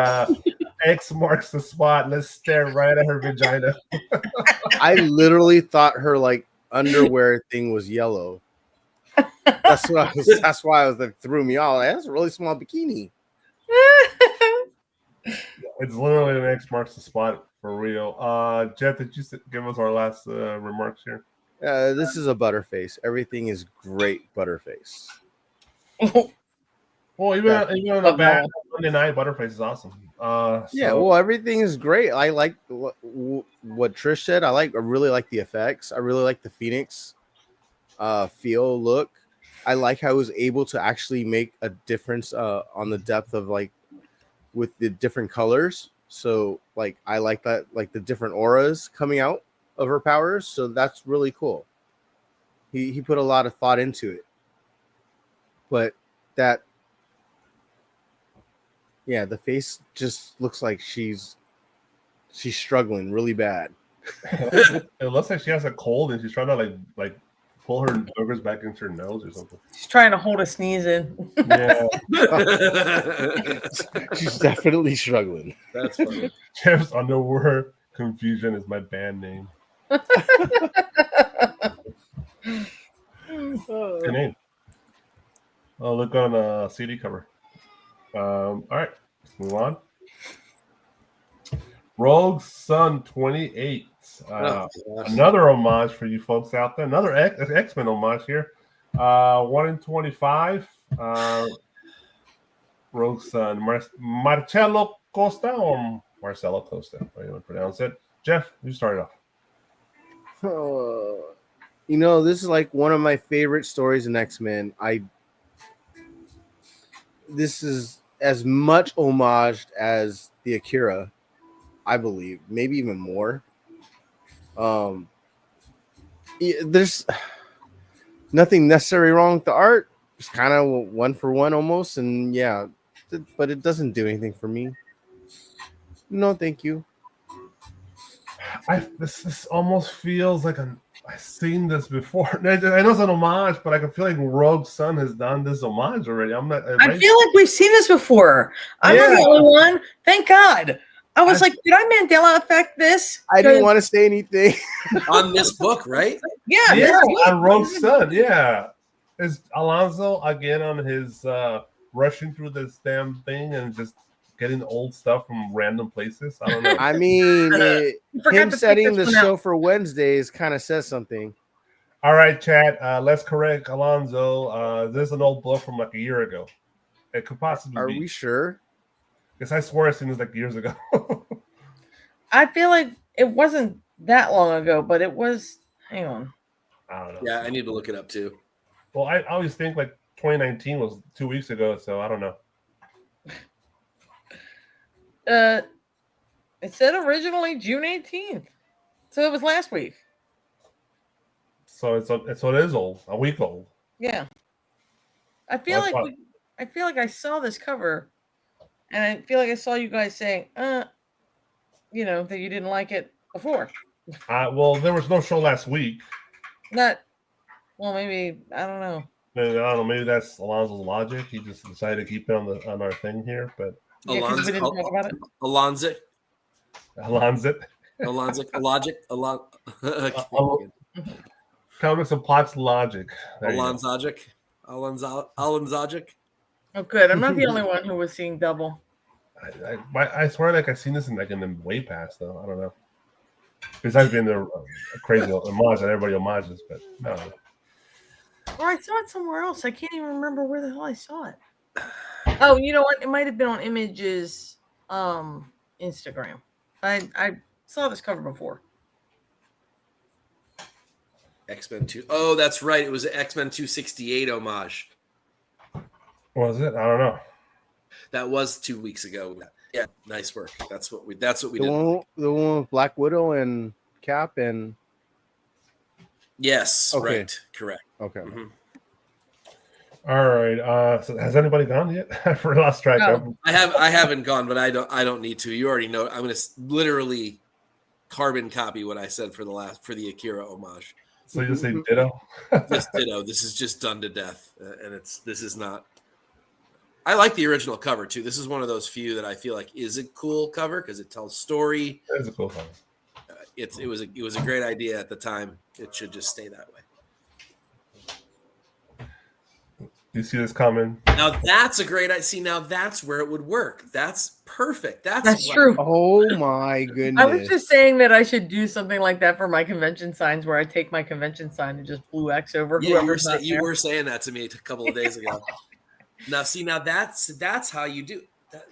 X marks the spot. Let's stare right at her vagina. I literally thought her like underwear thing was yellow. That's why I was like threw me off. Like, that's a really small bikini. It's literally an X marks the spot for real. Jeff, did you give us our last remarks here? This is a butterface. Everything is great butterface. Well, even on a bad Monday night, Butterface is awesome. Yeah, well, everything is great. I like what Trish said. I really like the effects. I really like the Phoenix look. I like how I was able to actually make a difference on the depth of like with the different colors. So like I like that, like the different auras coming out of her powers. So that's really cool. He put a lot of thought into it. But that, yeah, the face just looks like she's struggling really bad. It looks like she has a cold and she's trying to like pull her boogers back into her nose or something. She's trying to hold a sneeze in. Yeah, She's definitely struggling. That's funny. Jeff's underwear confusion is my band name. Good name. Oh, look on a CD cover. All right, let's move on. Rogue Sun 28. Another homage for you folks out there. Another X-Men homage here. 1 in 25. Rogue Sun. Marcello Costa or Marcelo Costa, how you want to pronounce it. Jeff, you started off. This is like one of my favorite stories in X-Men. This is as much homaged as the Akira, I believe, maybe even more. There's nothing necessarily wrong with the art. It's kind of 1 for 1 almost, and yeah, but it doesn't do anything for me. No, thank you. This almost feels like I've seen this before. I know it's an homage, but I can feel like Rogue Sun has done this homage already. I feel like we've seen this before. I'm not the only one. Thank God. I was like, did I Mandela affect this? I didn't want to say anything. On this book, right? Yeah. On Rogue Sun, yeah. Is Alonso again on his rushing through this damn thing and just getting old stuff from random places? I don't know. I mean, him setting the show for Wednesdays kind of says something. All right, chat. Let's correct Alonso. This is an old book from like a year ago. It could possibly Are be. we sure? Because I swore I seen this like years ago. I feel like it wasn't that long ago, but it was. Hang on. I don't know. Yeah, I need to look it up too. Well, I always think like 2019 was 2 weeks ago, so I don't know. It said originally June 18th, so it was last week. So it is old, a week old. Yeah, I feel like I saw this cover, and I feel like I saw you guys saying, that you didn't like it before. Well, there was no show last week. Maybe I don't know. I don't know. Maybe that's Alonso's logic. He just decided to keep it on our thing here, but we didn't talk about it. Alonzo. Tell me some plots logic. Alonzogic. Oh, good. I'm not the only one who was seeing double. I swear, like I've seen this in the way past though. I don't know. Besides being a crazy homage that everybody homages, but no. Or I saw it somewhere else. I can't even remember where the hell I saw it. Oh, you know what? It might have been on Image's Instagram. I saw this cover before. X-Men 2. Oh, that's right. It was an X-Men 268 homage. Was it? I don't know. That was 2 weeks ago. Yeah, nice work. That's what we did. The one with Black Widow and Cap and Yes, Okay. right, correct. Okay. Mhm. All right. So has anybody gone yet? I lost track. No. I haven't gone, but I don't need to. You already know. I'm going to literally carbon copy what I said for the Akira homage. So you say ditto? Just ditto. This is just done to death, and this is not. I like the original cover too. This is one of those few that I feel like is a cool cover because it tells story. That's a cool song. It was a great idea at the time. It should just stay that way. You see this coming? Now that's a great idea. See, now that's where it would work. That's perfect. That's True. Oh my goodness. I was just saying that I should do something like that for my convention signs, where I take my convention sign and just blue X over Yeah, whoever's not you there. were saying that to me a couple of days ago. Now, see, now that's how you do.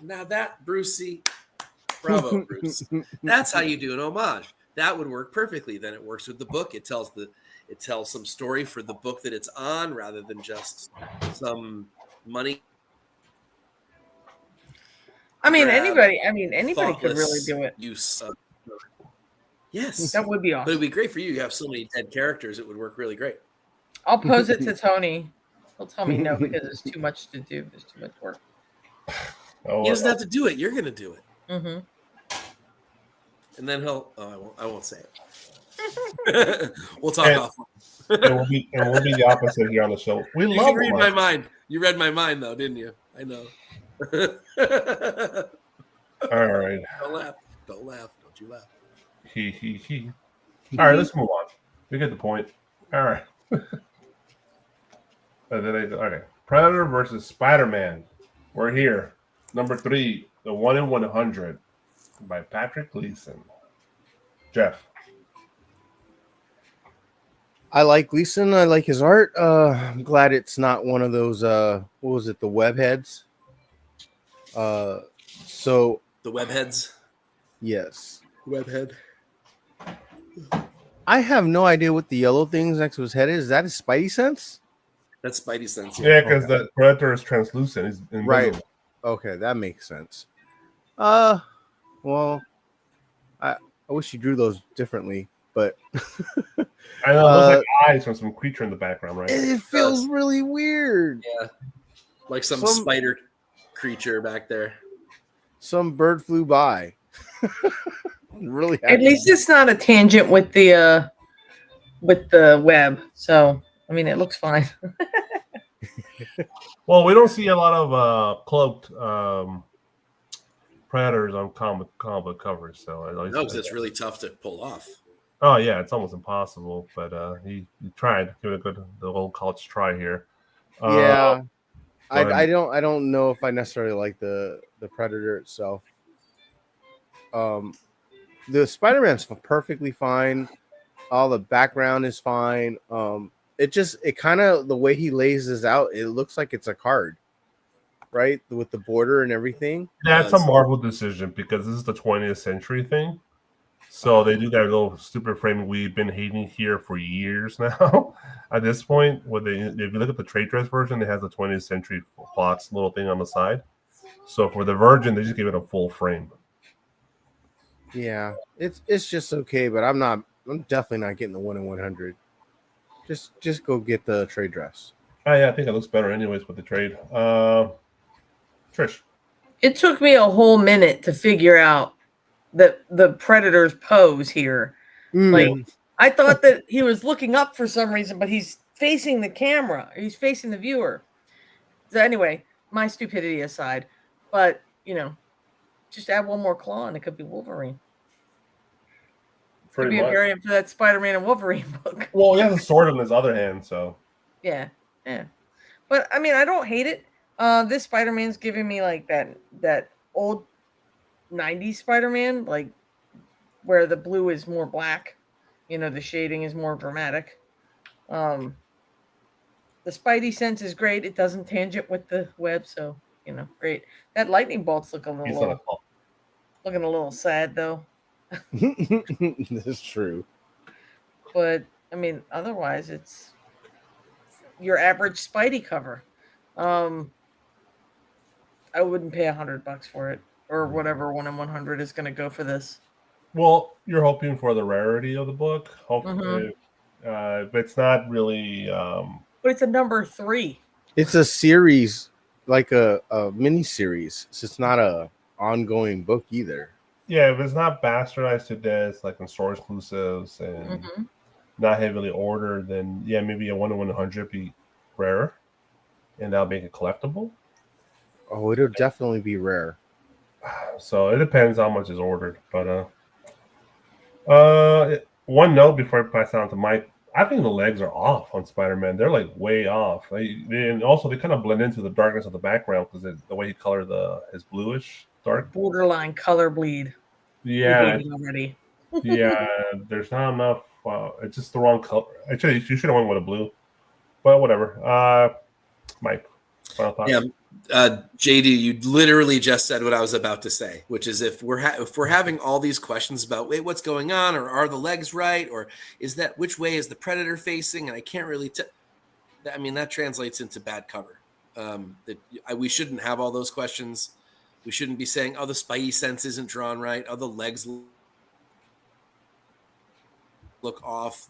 Now that Brucey, bravo, Bruce. That's how you do an homage. That would work perfectly. Then it works with the book. It tells some story for the book that it's on, rather than just some money. I mean, grab, anybody could really thoughtless do it. Use of, yes, That would be but awesome. it'd be great for you. You have so many dead characters; it would work really great. I'll pose it to Tony. He'll tell me no because it's too much to do. There's too much work. Oh, He doesn't have to do it. You're going to do it, Mm-hmm. and then he'll. Oh, I won't say it. We'll talk And- off. and we'll be the opposite here on the show. We You love can read my homages. mind. You read my mind, though, didn't you? I know. All right. Don't laugh. Don't laugh. Don't you laugh. He. All right, let's move on. We get the point. All right. Okay. Predator versus Spider-Man. We're here. Number 3, the 1 in 100 by Patrick Gleason. Jeff. I like Gleason. I like his art. I'm glad it's not one of those what was it, the webheads? So The webheads. yes. Webhead. I have no idea what the yellow things next to his head is. Is that his Spidey sense? That's Spidey sense. Yeah, because the Predator is translucent. He's invisible. Right. Okay, that makes sense. Well, I wish you drew those differently, but I know. It looks like eyes from some creature in the background, right? it feels really weird. Yeah. Like some spider creature back there. Some bird flew by. Really At least it's not a tangent with the web. So I mean, it looks fine. Well, we don't see a lot of cloaked Predators on comic book covers, so at least No, because it's really tough to pull off. Oh yeah, it's almost impossible. But he tried. Give it the old college try here. Yeah. but- I don't know if I necessarily like the Predator itself. The Spider-Man's perfectly fine. All the background is fine. It kind of, the way he lays this out, it looks like it's a card, right? With the border and everything. That's a Marvel decision because this is the 20th century thing. So they do that little stupid framing we've been hating here for years now. At this point, if you look at the trade dress version, it has the 20th century Fox little thing on the side. So for the Virgin, they just gave it a full frame. Yeah, it's just okay, but I'm definitely not getting the 1 in 100. Just go get the trade dress. Oh yeah, I think it looks better anyways with the trade. Trish. It took me a whole minute to figure out the Predator's pose here. Like, I thought that he was looking up for some reason, but he's facing the camera. He's facing the viewer. So anyway, my stupidity aside, but just add one more claw and it could be Wolverine. Could be a variant for that Spider-Man and Wolverine book. Well, he has a sword in his other hand, so Yeah. But I mean, I don't hate it. This Spider-Man's giving me like that old 90s Spider-Man, like where the blue is more black. The shading is more dramatic. The Spidey sense is great. It doesn't tangent with the web, so great. That lightning bolt's looking a little sad though. This is true. But I mean, otherwise it's your average Spidey cover. I wouldn't pay $100 for it, or whatever 1 in 100 is going to go for this. Well, you're hoping for the rarity of the book. Hopefully, But it's not really. But it's a number 3. It's a series, like a mini series. So it's not a ongoing book either. Yeah, if it's not bastardized to death, like in store exclusives and not heavily ordered, then yeah, maybe a 1 in 100 be rarer, and that'll make it collectible. Oh, it'll definitely be rare. So it depends how much is ordered. But one note before I pass it on to Mike. I think the legs are off on Spider-Man. They're like way off. And also they kind of blend into the darkness of the background because the way he colored his bluish dark. Borderline color bleed. Yeah. Already. Yeah, there's not enough. It's just the wrong color. Actually, you should have went with a blue. But whatever. Mike, final thoughts? Yeah. JD, you literally just said what I was about to say, which is if we're having all these questions about wait, what's going on, or are the legs right, or is that which way is the Predator facing, and I can't really tell. I mean, that translates into bad cover. We shouldn't have all those questions. We shouldn't be saying, "Oh, the Spidey sense isn't drawn right. Oh, the legs look off."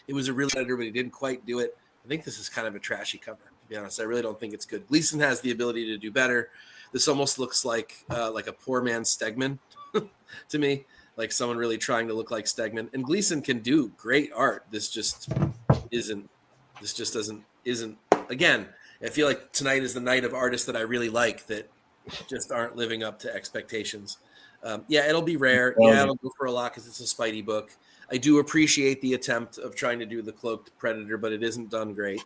It was a real Predator, but he didn't quite do it. I think this is kind of a trashy cover. To be honest, I really don't think it's good. Gleason has the ability to do better. This almost looks like a poor man's Stegman to me, like someone really trying to look like Stegman. And Gleason can do great art. This just isn't. This just isn't. Again, I feel like tonight is the night of artists that I really like that just aren't living up to expectations. Yeah, it'll be rare. Yeah, it'll go for a lot because it's a Spidey book. I do appreciate the attempt of trying to do the cloaked Predator, but it isn't done great.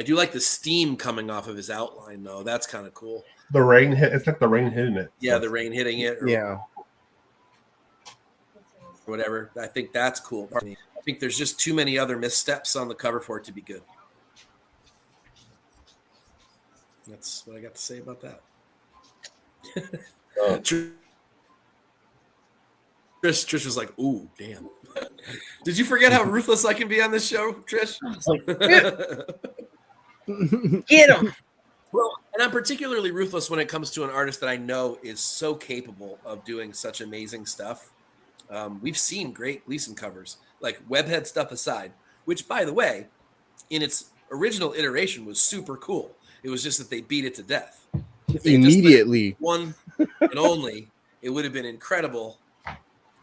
I do like the steam coming off of his outline, though. That's kind of cool. The rain hit. It's like the rain hitting it. Yeah, the rain hitting it. Yeah. Whatever. I think that's cool. I think there's just too many other missteps on the cover for it to be good. That's what I got to say about that. Trish was like, "Ooh, damn." Did you forget how ruthless I can be on this show, Trish? I was like, get him. Well, and I'm particularly ruthless when it comes to an artist that I know is so capable of doing such amazing stuff. We've seen great Gleason covers, like Webhead stuff aside, which, by the way, in its original iteration was super cool. It was just that they beat it to death. If they Immediately. just one and only, it would have been incredible,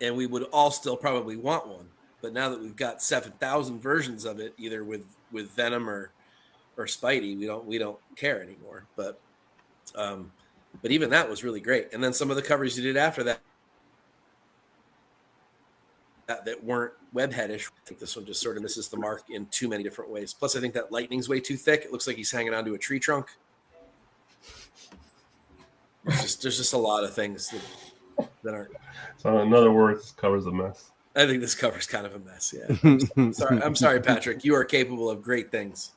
and we would all still probably want one. But now that we've got 7,000 versions of it, either with Venom or Spidey, we don't care anymore. But even that was really great. And then some of the covers you did after that weren't webheadish. I think this one just sort of misses the mark in too many different ways. Plus, I think that lightning's way too thick. It looks like he's hanging onto a tree trunk. There's just a lot of things that aren't. So in other words, this covers a mess. I think this cover's kind of a mess. Yeah. I'm sorry, Patrick. You are capable of great things.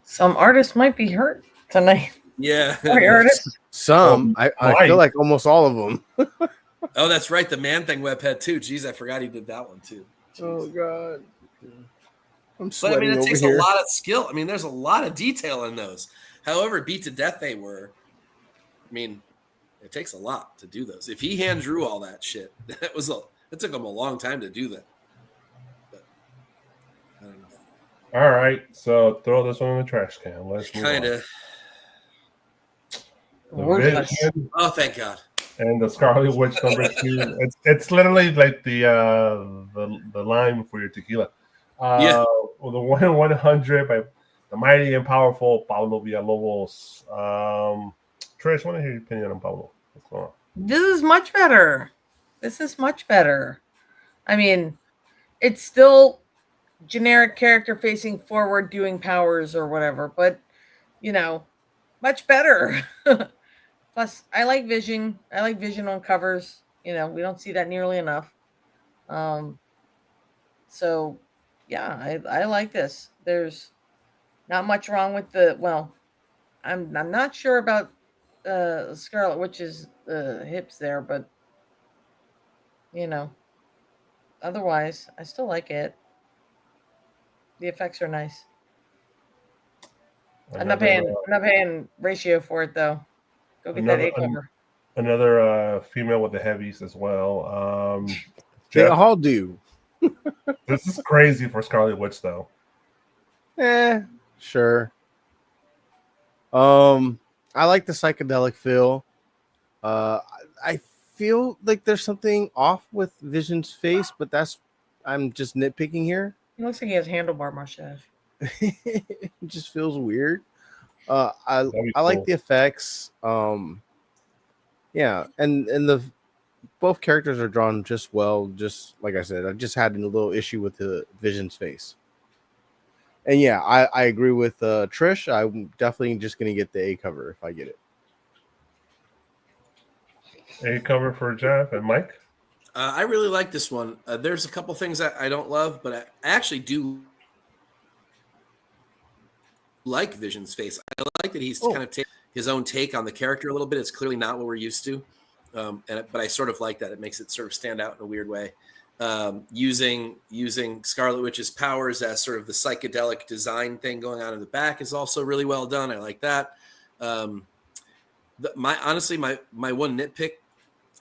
Some artists might be hurt tonight. Yeah. Sorry, artists. Some. I feel like almost all of them. Oh, that's right. The Man Thing webhead too. Jeez, I forgot he did that one too. Jeez. Oh God. I'm But sweating I mean, it takes over here. a lot of skill. I mean, there's a lot of detail in those. However beat to death they were, I mean, it takes a lot to do those. If he hand drew all that shit, it took him a long time to do that. But I don't know. All right, so throw this one in the trash can. Let's move Kind on. of. The Worthless. Vision Oh, thank God. and the Scarlet Witch #2. It's literally like the lime for your tequila. Yeah. Well, the 1 in 100 by the mighty and powerful Pablo Villalobos. Trish, I want to hear your opinion on Pablo. What's going on? This is much better. I mean, it's still generic character facing forward doing powers or whatever, but much better. Plus, I like Vision. I like Vision on covers. We don't see that nearly enough. So yeah, I like this. There's not much wrong with I'm not sure about Scarlet Witch's hips there, but otherwise I still like it. The effects are nice. I'm not paying ratio for it though. Go get that A cover. Another female with the heavies as well. They Jeff, all do. This is crazy for Scarlet Witch, though. Sure. I like the psychedelic feel. I feel like there's something off with Vision's face, but I'm just nitpicking here. He looks like he has handlebar mustache. It just feels weird. I That'd be like cool. the effects. Yeah, and the both characters are drawn just well. Just like I said, I just had a little issue with the Vision's face. And yeah, I agree with Trish. I'm definitely just gonna get the A cover if I get it. A cover for Jeff and Mike. I really like this one. There's a couple things that I don't love, but I actually do like Vision's face. I like that he's kind of taking his own take on the character a little bit. It's clearly not what we're used to, but I sort of like that. It makes it sort of stand out in a weird way. Using Scarlet Witch's powers as sort of the psychedelic design thing going on in the back is also really well done. I like that. Honestly, my one nitpick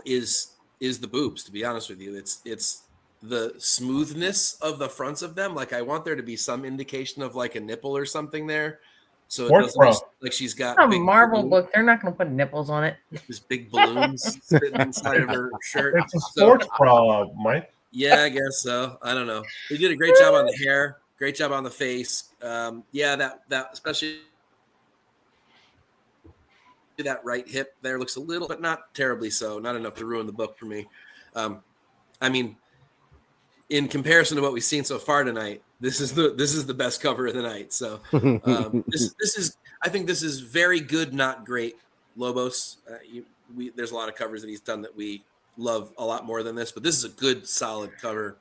is the boobs. To be honest with you, it's the smoothness of the fronts of them. Like I want there to be some indication of like a nipple or something there, so it doesn't just, like she's got a Marvel book. They're not going to put nipples on it. There's big balloons sitting inside of her shirt. It's a sports bra, Mike. Yeah, I guess so. I don't know. They did a great job on the hair. Great job on the face. Yeah, that especially that right hip there looks a little, but not terribly so. Not enough to ruin the book for me. I mean, in comparison to what we've seen so far tonight, this is the best cover of the night. So I think this is very good, not great. Lobos. There's a lot of covers that he's done that we love a lot more than this, but this is a good, solid cover.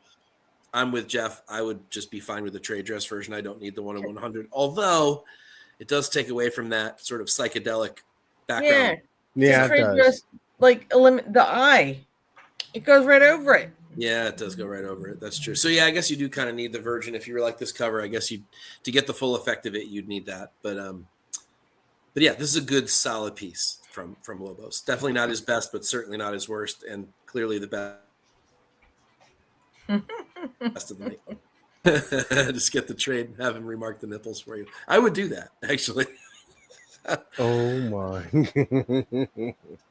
I'm with Jeff. I would just be fine with the trade dress version. I don't need the 1/100, although it does take away from that sort of psychedelic background. Yeah, trade dress, like eliminate the eye. It goes right over it. Yeah, it does go right over it. That's true. So yeah, I guess you do kind of need the virgin if you like this cover. I guess to get the full effect of it, you'd need that. But yeah, this is a good, solid piece from Lobos. Definitely not his best, but certainly not his worst, and clearly the best of the night. Just get the trade, have him remark the nipples for you. I would do that, actually. Oh my!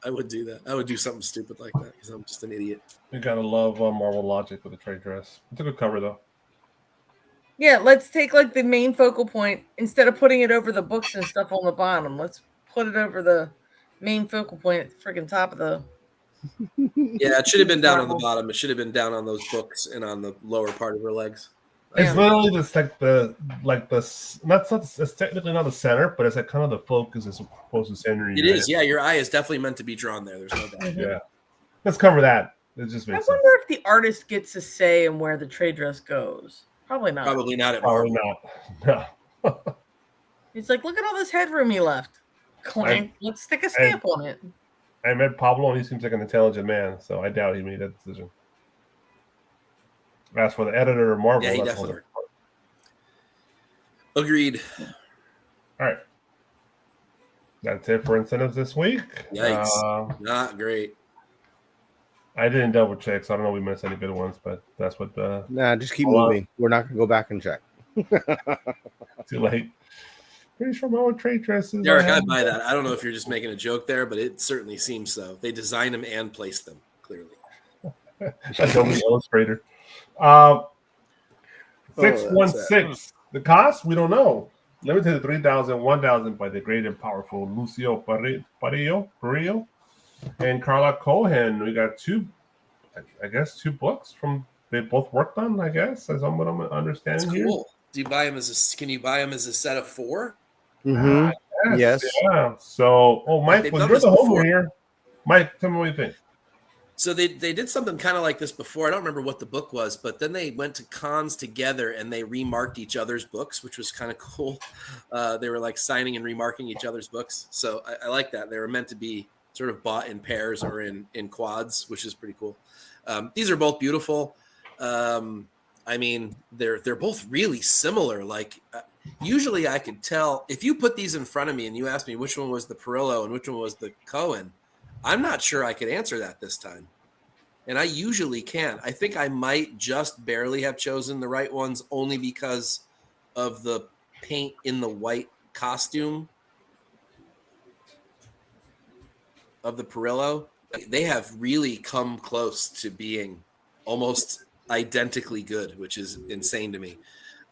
I would do that. I would do something stupid like that because I'm just an idiot. You gotta love Marvel Logic with the trade dress. It's a good cover though. Yeah, let's take like the main focal point instead of putting it over the books and stuff on the bottom. Let's put it over the main focal point at the freaking top of the. Yeah, it should have been down on the bottom. It should have been down on those books and on the lower part of her legs. It's literally just it's technically not the center, but it's like kind of the focus is supposed to center. It is, yeah. Your eye is definitely meant to be drawn there. There's no doubt. Yeah, let's cover that. It just makes I wonder if the artist gets a say in where the trade dress goes. Probably not. Probably not. Probably not. No. He's like, look at all this headroom he left. Clank. Let's stick a stamp on it. I met Pablo, and he seems like an intelligent man, so I doubt he made that decision. As for the editor of Marvel, yeah, he definitely. Agreed. All right. That's it for incentives this week. Yikes. Not great. I didn't double check, so I don't know if we missed any good ones, but that's what just keep moving. We're not gonna go back and check. Too late. Pretty sure my old trade dresses. Derek, I buy that. I don't know if you're just making a joke there, but it certainly seems so. They designed them and placed them, clearly. That's only illustrator. 616. The cost, we don't know. Limited to 3,000, 1,000 by the great and powerful Lucio Parrillo and Carla Cohen. We got two books from they both worked on, I guess, as I'm what I'm understanding. That's cool. Here. Do you buy them can you buy them as a set of 4? Mm-hmm. Yes. Yeah. So, Mike, you're the homer here. Mike, tell me what you think. So they did something kind of like this before. I don't remember what the book was, but then they went to cons together and they remarked each other's books, which was kind of cool. They were like signing and remarking each other's books. So I like that. They were meant to be sort of bought in pairs or in quads, which is pretty cool. These are both beautiful. I mean, they're both really similar. Like usually I could tell if you put these in front of me and you asked me which one was the Parrillo and which one was the Cohen, I'm not sure I could answer that this time. and I usually can. I think I might just barely have chosen the right ones only because of the paint in the white costume of the Perillo. They have really come close to being almost identically good, which is insane to me.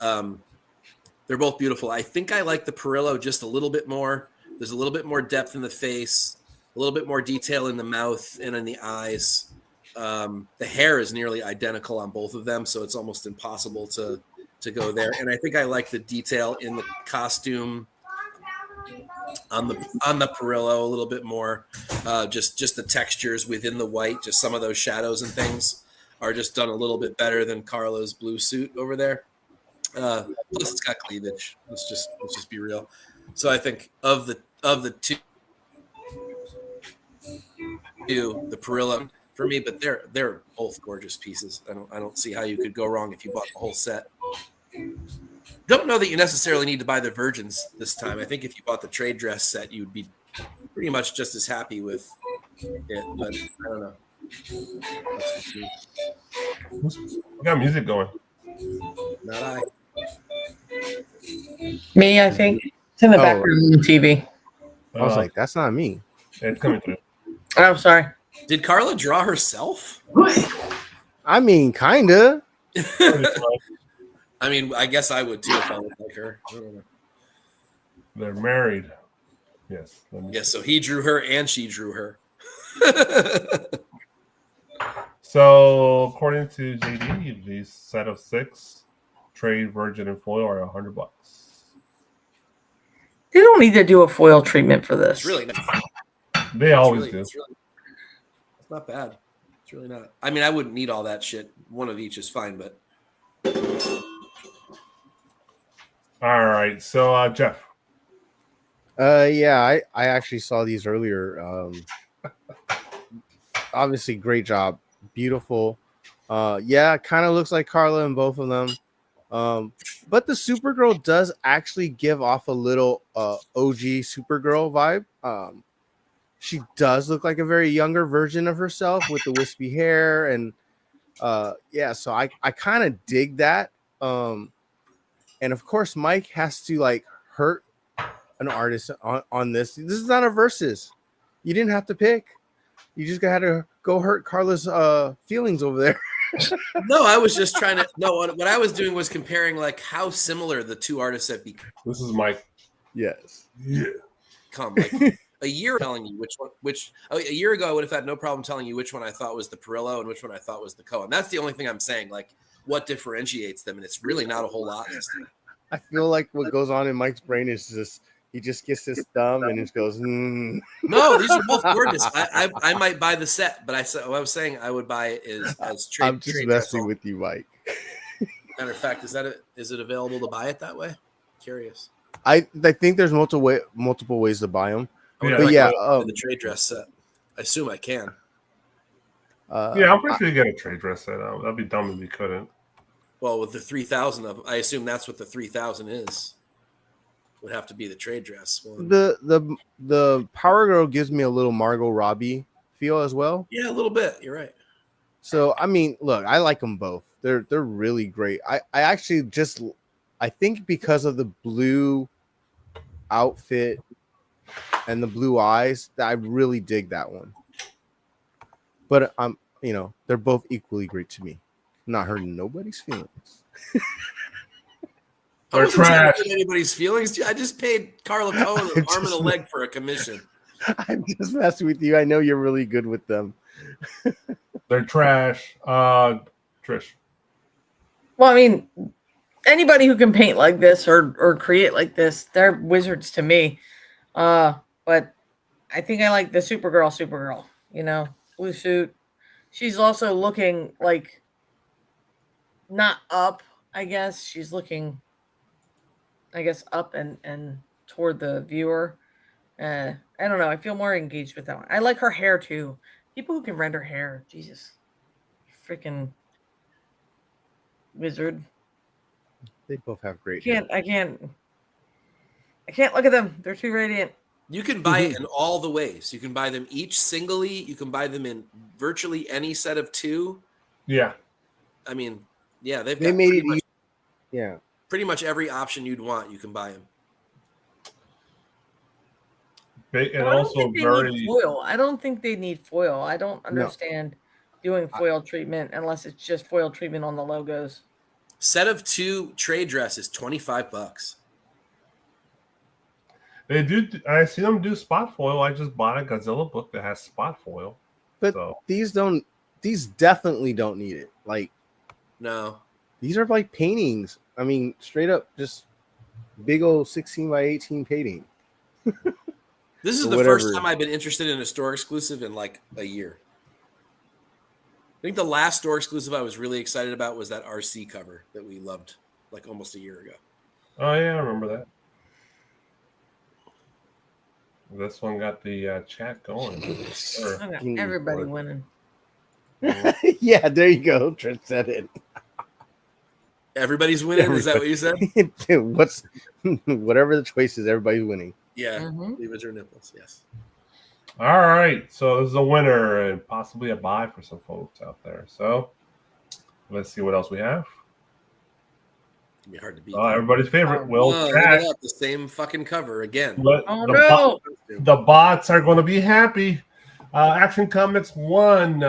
They're both beautiful. I think I like the Perillo just a little bit more. There's a little bit more depth in the face, a little bit more detail in the mouth and in the eyes. The hair is nearly identical on both of them, so it's almost impossible to go there. And I think I like the detail in the costume on the Perillo a little bit more. Just the textures within the white, just some of those shadows and things are just done a little bit better than Carla's blue suit over there. Plus, it's got cleavage. Let's just be real. So I think of the two, the Perillo for me, but they're both gorgeous pieces. I don't see how you could go wrong if you bought the whole set. Don't know that you necessarily need to buy the virgins this time. I think if you bought the trade dress set, you would be pretty much just as happy with it. But I don't know. We got music going. Not I. Me, I think it's in the background on the TV. I was like, that's not me. It's coming through. Oh, sorry. Did Carla draw herself? I mean, kinda. I mean, I guess I would too if I looked like her. I don't know. They're married. Yes. Yeah, so he drew her and she drew her. So according to JD, these set of 6 trade, virgin, and foil are $100. They don't need to do a foil treatment for this. It's really not. They always do. It's not bad. It's really not. I mean, I wouldn't need all that shit. One of each is fine, but. All right. So Jeff. Yeah, I actually saw these earlier. Obviously, great job. Beautiful. Yeah, kind of looks like Carla in both of them. But the Supergirl does actually give off a little OG Supergirl vibe. She does look like a very younger version of herself with the wispy hair. And yeah, so I kind of dig that. And of course, Mike has to like hurt an artist on this. This is not a versus. You didn't have to pick. You just had to go hurt Carla's feelings over there. No, I was just trying to. No, what I was doing was comparing like how similar the two artists have become. This is Mike. Yes. Yeah. Like a year telling you a year ago I would have had no problem telling you which one I thought was the Perillo and which one I thought was the Cohen. That's the only thing I'm saying. Like what differentiates them, and it's really not a whole lot. I feel like what goes on in Mike's brain is just he just gets his thumb and just goes. No, these are both gorgeous. I might buy the set, but what I was saying I would buy it as trade. I'm just messing with you, Mike. Matter of fact, is it available to buy it that way? Curious. I think there's multiple ways to buy them. But yeah, the trade dress set. I assume I can. Yeah, I'm pretty sure you get a trade dress set. That'd be dumb if you couldn't. Well, with the 3,000 of them, I assume that's what the 3,000 is. Would have to be the trade dress one. The Power Girl gives me a little Margot Robbie feel as well. Yeah, a little bit. You're right. So I mean, look, I like them both. They're really great. I actually I think because of the blue outfit and the blue eyes, that I really dig that one. But they're both equally great to me. I'm not hurting nobody's feelings. I wasn't trying to hurt anybody's feelings. I just paid Carla Cohen an arm and a leg for a commission. I'm just messing with you. I know you're really good with them. They're trash. Trish. Well, I mean, anybody who can paint like this or create like this, they're wizards to me. But I think I like the Supergirl, blue suit. She's also looking like not up, I guess. She's looking, I guess, up and toward the viewer. I don't know. I feel more engaged with that one. I like her hair too. People who can render hair, Jesus, freaking wizard. They both have great I can't look at them. They're too radiant. You can buy it in all the ways. You can buy them each singly. You can buy them in virtually any set of 2. Yeah. I mean, yeah, they made it. Yeah. Pretty much every option you'd want, you can buy them. And also need foil. I don't think they need foil. I don't understand doing foil treatment unless it's just foil treatment on the logos. Set of 2 trade dress is $25. They do. I see them do spot foil. I just bought a Godzilla book that has spot foil. But these definitely don't need it. Like, no, these are like paintings. I mean, straight up, just big old 16 by 18 painting. This is the first time I've been interested in a store exclusive in like a year. I think the last store exclusive I was really excited about was that RC cover that we loved like almost a year ago. Oh yeah, I remember that. This one got the chat going. Everybody winning. Yeah, there you go. Trent said it. Everybody's winning. Is that what you said? Whatever the choice is, everybody's winning. Yeah, leave it your nipples. Yes. All right, so this is a winner and possibly a buy for some folks out there. So let's see what else we have. It'd be hard to beat. Everybody's favorite, Will Chat. The same fucking cover again. The bots are going to be happy. Action Comics 1,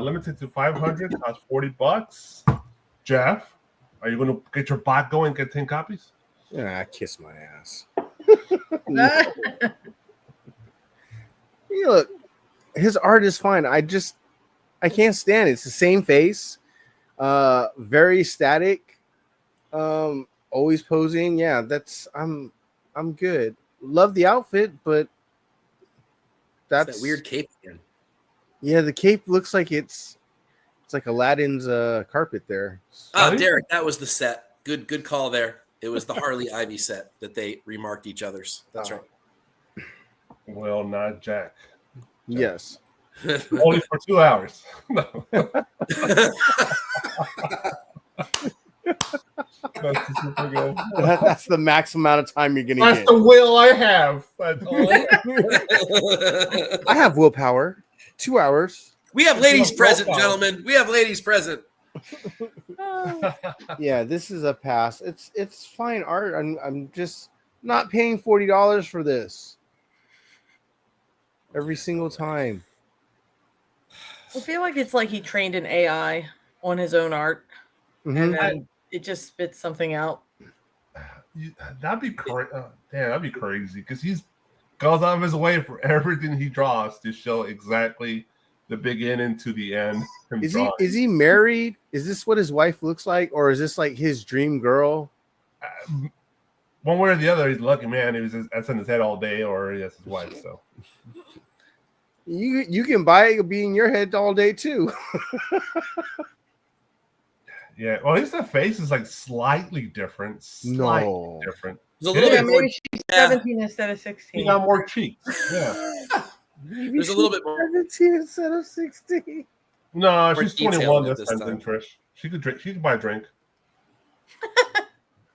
limited to 500, costs $40. Jeff, are you going to get your bot going? Get 10 copies? Yeah, kiss my ass. Look, his art is fine. I can't stand it. It's the same face, very static, always posing. Yeah, I'm good. Love the outfit, but that's that weird cape again. Yeah, the cape looks like it's like Aladdin's carpet there. Oh, Derek, that was the set. Good call there. It was the Harley Ivy set that they remarked each other's. That's right. Well, not Jack. Yes. Only for 2 hours. That's the max amount of time you're going to get. That's the will I have. I have willpower. 2 hours. We have ladies present, gentlemen. We have ladies present. Yeah, this is a pass. It's fine art. I'm just not paying $40 for this every single time. I feel like it's like he trained an AI on his own art, and then it just spits something out. That'd be crazy. That'd be crazy because he's goes out of his way for everything he draws to show exactly the beginning to the end. Is he married? Is this what his wife looks like, or is this like his dream girl? One way or the other, he's a lucky man. He was that's in his head all day, or he has his wife. So you can buy it, it'll be in your head all day too. Yeah, well, at least the face is like slightly different. Slightly different. There's a little bit more. Maybe she's 17 instead of 16. He got more cheeks. Yeah. There's a little bit more 17 instead of 16. No, she's 21 this time, Trish. She could drink. She could buy a drink.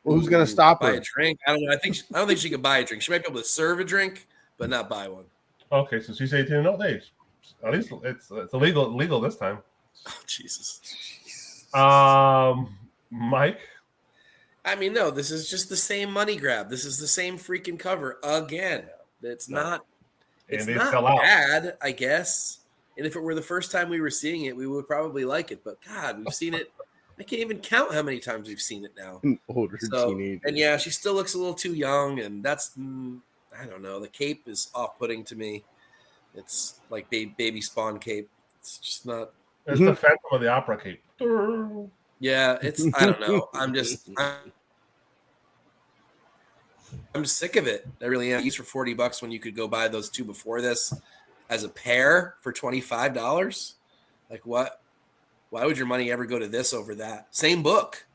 Well, who's gonna stop her? Buy a drink? I don't know. I don't think she could buy a drink. She might be able to serve a drink, but not buy one. Okay, so she's 18 and old age. At least it's illegal this time. Oh, Jesus. Mike. I mean, no. This is just the same money grab. This is the same freaking cover again. It's not. It's not bad, I guess. And if it were the first time we were seeing it, we would probably like it. But God, we've seen it. I can't even count how many times we've seen it now. An older teenager. And yeah, she still looks a little too young. And that's, I don't know. The cape is off-putting to me. It's like baby Spawn cape. It's just not. It's the Phantom of the Opera cape. Yeah, it's. I don't know. I'm sick of it. I really am. Each for $40 when you could go buy those two before this as a pair for $25. Like what? Why would your money ever go to this over that? Same book.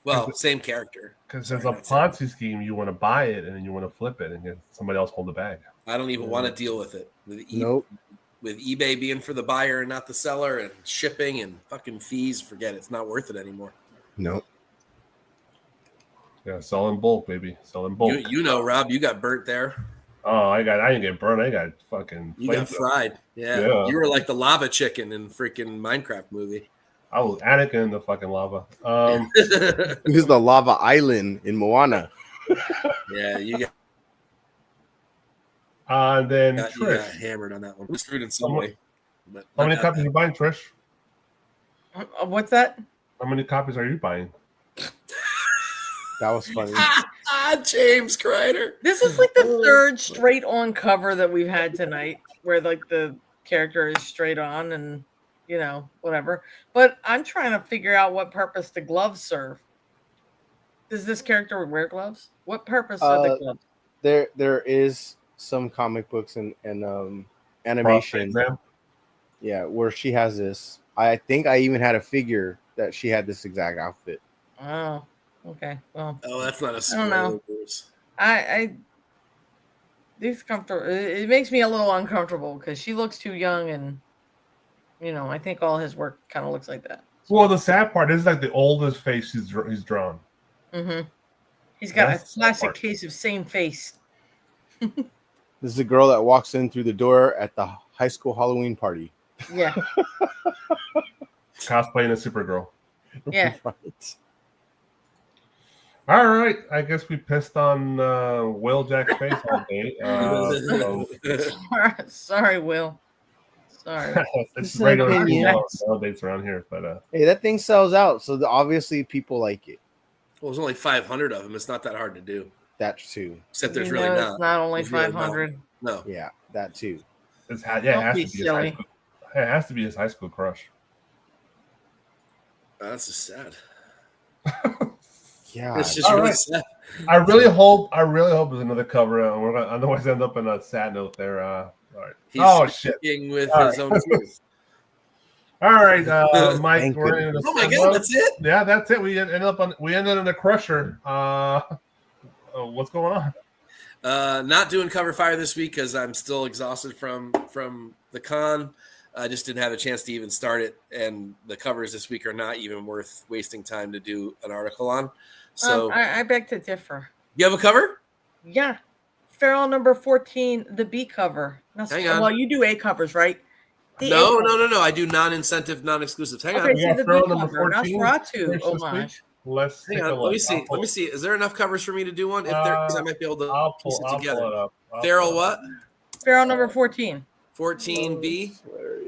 Well, same character. Because as a Ponzi scheme, you want to buy it and then you want to flip it and get somebody else hold the bag. I don't even want to deal with it. With eBay being for the buyer and not the seller, and shipping and fucking fees, forget it. It's not worth it anymore. Nope. Yeah, sell in bulk, baby. Sell in bulk. You know, Rob, you got burnt there. Oh, I didn't get burned. I got fucking. You got fried. Yeah. Yeah. You were like the lava chicken in freaking Minecraft movie. I was Anakin in the fucking lava. He was the lava island in Moana. Yeah, you got, Then you Trish. got hammered on that one. It's screwed in some way. But How many not copies are that you buying, Trish? What's that? How many copies are you buying? That was funny. bad. James Kreider. This is like the third straight on cover that we've had tonight, where like the character is straight on and whatever. But I'm trying to figure out what purpose the gloves serve. Does this character wear gloves? What purpose are the gloves? There is some comic books and animation. Yeah, where she has this. I think I even had a figure that she had this exact outfit. Oh, okay. Well, that's not a I don't know. I these comfortable. It makes me a little uncomfortable because she looks too young, and I think all his work kind of looks like that. Well, the sad part is like the oldest face he's drawn. Mm-hmm. He's got That's a classic case of same face. This is a girl that walks in through the door at the high school Halloween party. Yeah. Cosplaying a Supergirl. Yeah. Right. All right. I guess we pissed on Will Jack's face all day. Sorry, Will. Sorry. It's It's an regular opinion. nowadays around here, but Hey, that thing sells out, so obviously people like it. Well, there's only 500 of them. It's not that hard to do. That too. Except there's You really know not. It's not only There's really 500. No. Yeah, that too. it has Don't to be be his silly. high school. It has to be his high school crush. That's just sad. Yeah. It's just All really right. sad. I really hope there's another cover, and we're gonna otherwise end up in a sad note there. All right. He's shit. speaking with All his own truth. All right, Mike. Thank We're in Oh my god, that's it? Yeah, that's it. We ended in the crusher. What's going on? Not doing cover fire this week because I'm still exhausted from the con. I just didn't have a chance to even start it, and the covers this week are not even worth wasting time to do an article on. So, I beg to differ. you have a cover? Yeah. Feral number 14, the B cover. Now, Hang on. Well, you do A covers, right? The No. A cover. I do non-incentive, non-exclusives. Hang Okay, on. We see got the Feral B number cover. 14 Nosferatu this week? homage. Let's Hang take a on. look. Let me see. Let me see. Is there enough covers for me to do one? If there, because I might be able to I'll piece pull it together. it up. Feral what? Feral number 14. 14B.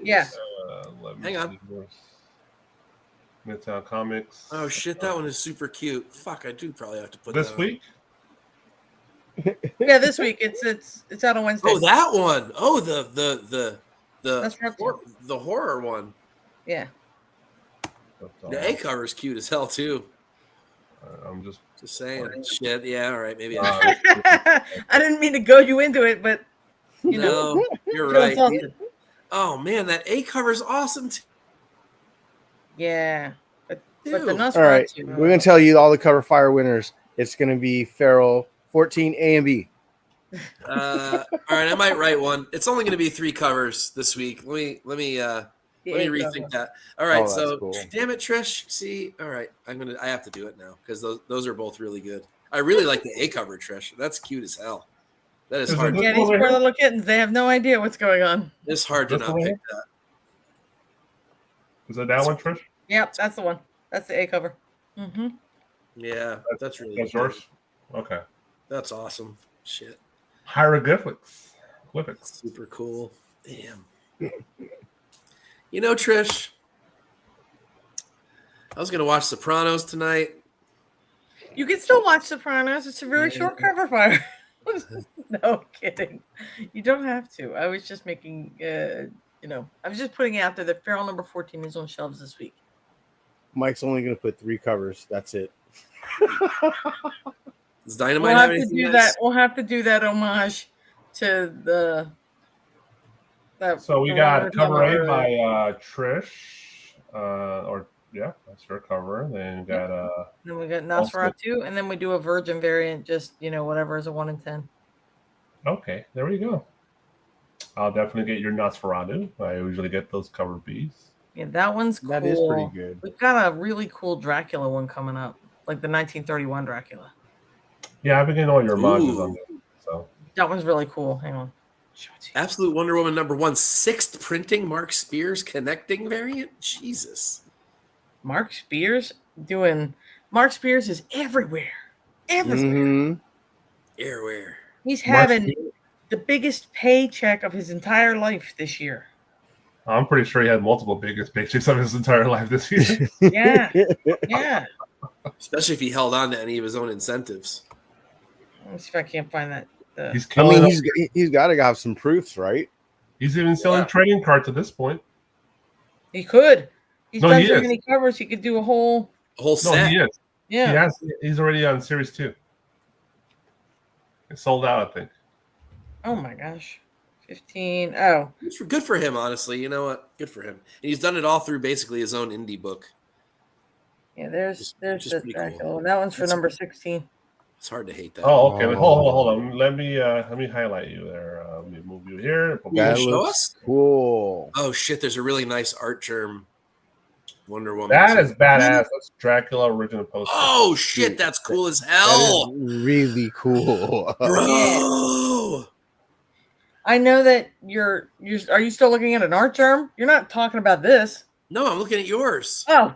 Yeah. Let me Hang on. see here. Midtown Comics. Oh shit, that one is super cute. Fuck, I do probably have to put This that on. week. Yeah, this week. It's out on Wednesday. Oh, that one. Oh, the That's right. the horror one. Yeah. The A cover is cute as hell too. I'm just. Just saying. Shit. Yeah. All right. Maybe. I didn't mean to goad you into it, but No, you're feel right. insulted. Oh man, that A cover is awesome too. Yeah. But the Dude. Nosferatu. All right, we're gonna tell you all the cover fire winners. It's gonna be Feral 14 A and B. All right, I might write one. It's only going to be 3 covers this week. Let me The A rethink cover. that. All right, Oh, that's so cool. damn it, Trish. See, all right, I have to do it now because those are both really good. I really like the A cover, Trish. That's cute as hell. That is Is it hard. this Yeah, these one right poor here? little kittens, they have no idea what's going on. It's hard to This not one pick here? that. Is it that one, Trish? Yep, that's the one. That's the A cover. Mm-hmm. Yeah, that's really That's good. yours. Okay. That's awesome. Shit, Hieroglyphics. Glyphics. super cool. Damn. You know, Trish, I was gonna watch Sopranos tonight. You can still watch Sopranos. It's a very Yeah. short cover fire. No kidding. You don't have to. I was just making, I was just putting it out there that Feral number 14 is on shelves this week. Mike's only gonna put 3 covers. That's it. Does Dynamite We'll have have to anything do nice? that. We'll have to do that homage to that. So we the got one cover we're A talking by Trish. That's her cover. Then you got Then we got Nosferatu, and then we do a Virgin variant, just whatever is a 1 in 10. okay, there we go. I'll definitely get your Nosferatu. I usually get those cover Bs. Yeah, that one's cool. That is pretty good. We've got a really cool Dracula one coming up, like the 1931 Dracula. Yeah, I've been getting all your homages on Ooh. there. So That one's really cool. Hang on. Show it to you. Absolute Wonder Woman #1, 6th printing, Mark Spears connecting variant. Jesus. Mark Spears doing. Mark Spears is everywhere. Everywhere. Mhm. Airware. He's Mark having the biggest paycheck of his entire life this year. I'm pretty sure he had multiple biggest paychecks of his entire life this year. Yeah. Yeah. Especially if he held on to any of his own incentives. Let me see if I can't find that. He's I killing. mean, he's got to have some proofs, right? He's even selling Yeah. trading cards at this point. He could. He's No, done he so is. many covers. He could do a whole. A whole No, set. he is. Yeah. He's already on Series 2. It's sold out, I think. Oh my gosh. 15. Oh. Good for him, honestly. You know what? Good for him. And he's done it all through basically his own indie book. Yeah, there's Just the pretty Dracula. cool. That one's for That's- number 16. It's hard to hate that. Oh, okay. Oh. Hold on. Let me highlight you there. Let me move you here. Yeah, That show looks us? cool. Oh shit! There's a really nice art germ Wonder Woman. That is badass. That's Dracula original poster. Oh shit! That's cool as That hell, is really cool. bro. I know that you're. Are you still looking at an art germ? You're not talking about this. No, I'm looking at yours. Oh.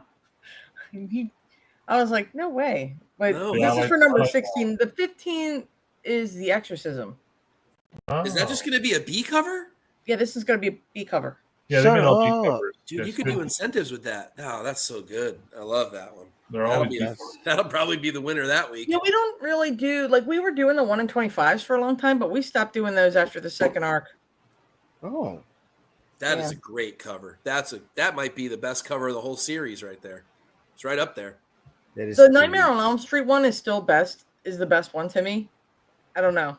I was like, no way. But No. this Yeah, is like- for number like- 16. The 15 is The Exorcism. Is that just going to be a B cover? Yeah, this is going to be a B cover. Yeah, they've Shut been all up. big covers. Dude, you Yes, could do incentives with that. Oh, that's so good. I love that one. They're That'll, always be, big. that'll probably be the winner that week. Yeah, we don't really do like we were doing the 1 in 25s for a long time, but we stopped doing those after the second arc. Oh, That is Yeah. a great cover. That might be the best cover of the whole series right there. It's right up there. that is The cool. Nightmare on Elm Street one is still the best one to me. I don't know.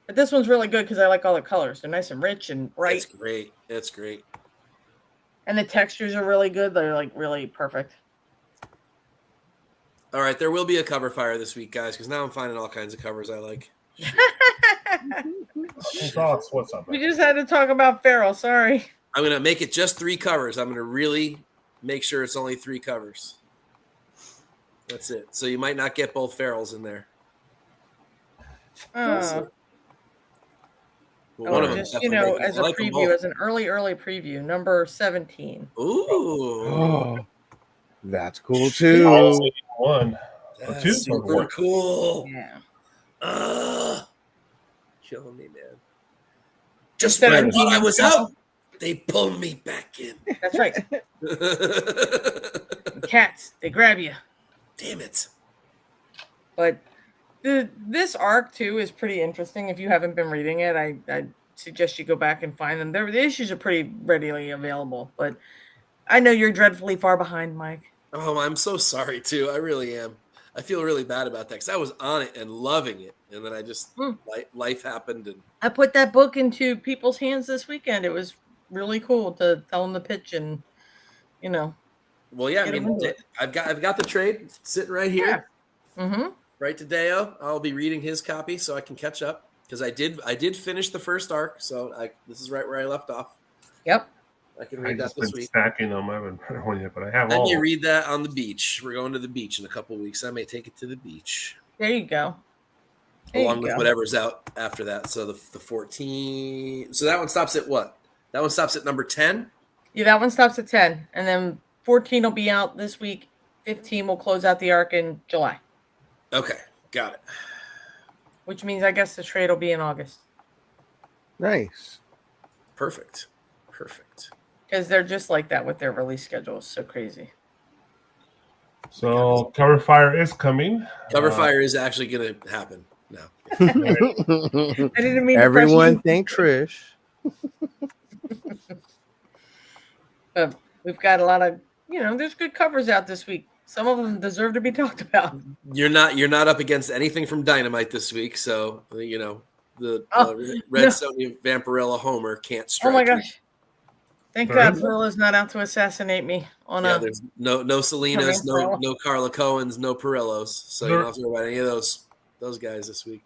But this one's really good because I like all the colors. They're nice and rich and bright. It's great. It's great. And the textures are really good. They're like really perfect. All right, there will be a cover fire this week, guys, because now I'm finding all kinds of covers I like. What's up? We just had to talk about Farrell. Sorry. I'm going to make it just 3 covers. I'm going to really make sure it's only 3 covers. That's it. So you might not get both Farrells in there. Oh, But one of them just definitely make it. as I a like them preview, both. as an early preview, number 17. Ooh, Oh, that's cool All too. one. that's two. super cool. Yeah. Killing me, man. Just Instead when I of thought I being was so- out, they pulled me back in. That's right. The cats, they grab you. Damn it. But this arc too is pretty interesting. If you haven't been reading it, I suggest you go back and find them. The issues are pretty readily available, but I know you're dreadfully far behind, Mike. Oh, I'm so sorry too. I really am. I feel really bad about that because I was on it and loving it, and then I just life happened, and I put that book into people's hands this weekend. It was really cool to tell them the pitch, and well, yeah. I Get 'em mean, into it. I've got the trade sitting right here, Mm-hmm. right to Deo. I'll be reading his copy so I can catch up because I did finish the first arc, so this is right where I left off. Yep. I can I read that just this been week. stacking them. I haven't read one yet, but I have Then all. you of them. read that on the beach. We're going to the beach in a couple weeks. I may take it to the beach. There you go. There Along you with go. whatever's out after that. So the 14. So that one stops at what? That one stops at number 10. Yeah, that one stops at 10, and then 14 will be out this week. 15 will close out the arc in July, Okay, got it. which means I guess the trade will be in August Nice. Perfect. because they're just like that with their release schedules. So crazy. So cover fire is coming. Cover fire is actually going to happen now. I didn't mean to Everyone pressure thank Trish. But we've got a lot of, there's good covers out this week. Some of them deserve to be talked about. You're not up against anything from Dynamite this week, so the Oh, Red no. Sonja Vampirella Homer can't strike. Oh my you. gosh. Thank Very God good. Perilla's not out to assassinate me on Yeah, a. there's no Selenas, Vampirella. no Carla Cohens, no Perillos, so you don't have to worry about any of those guys this week.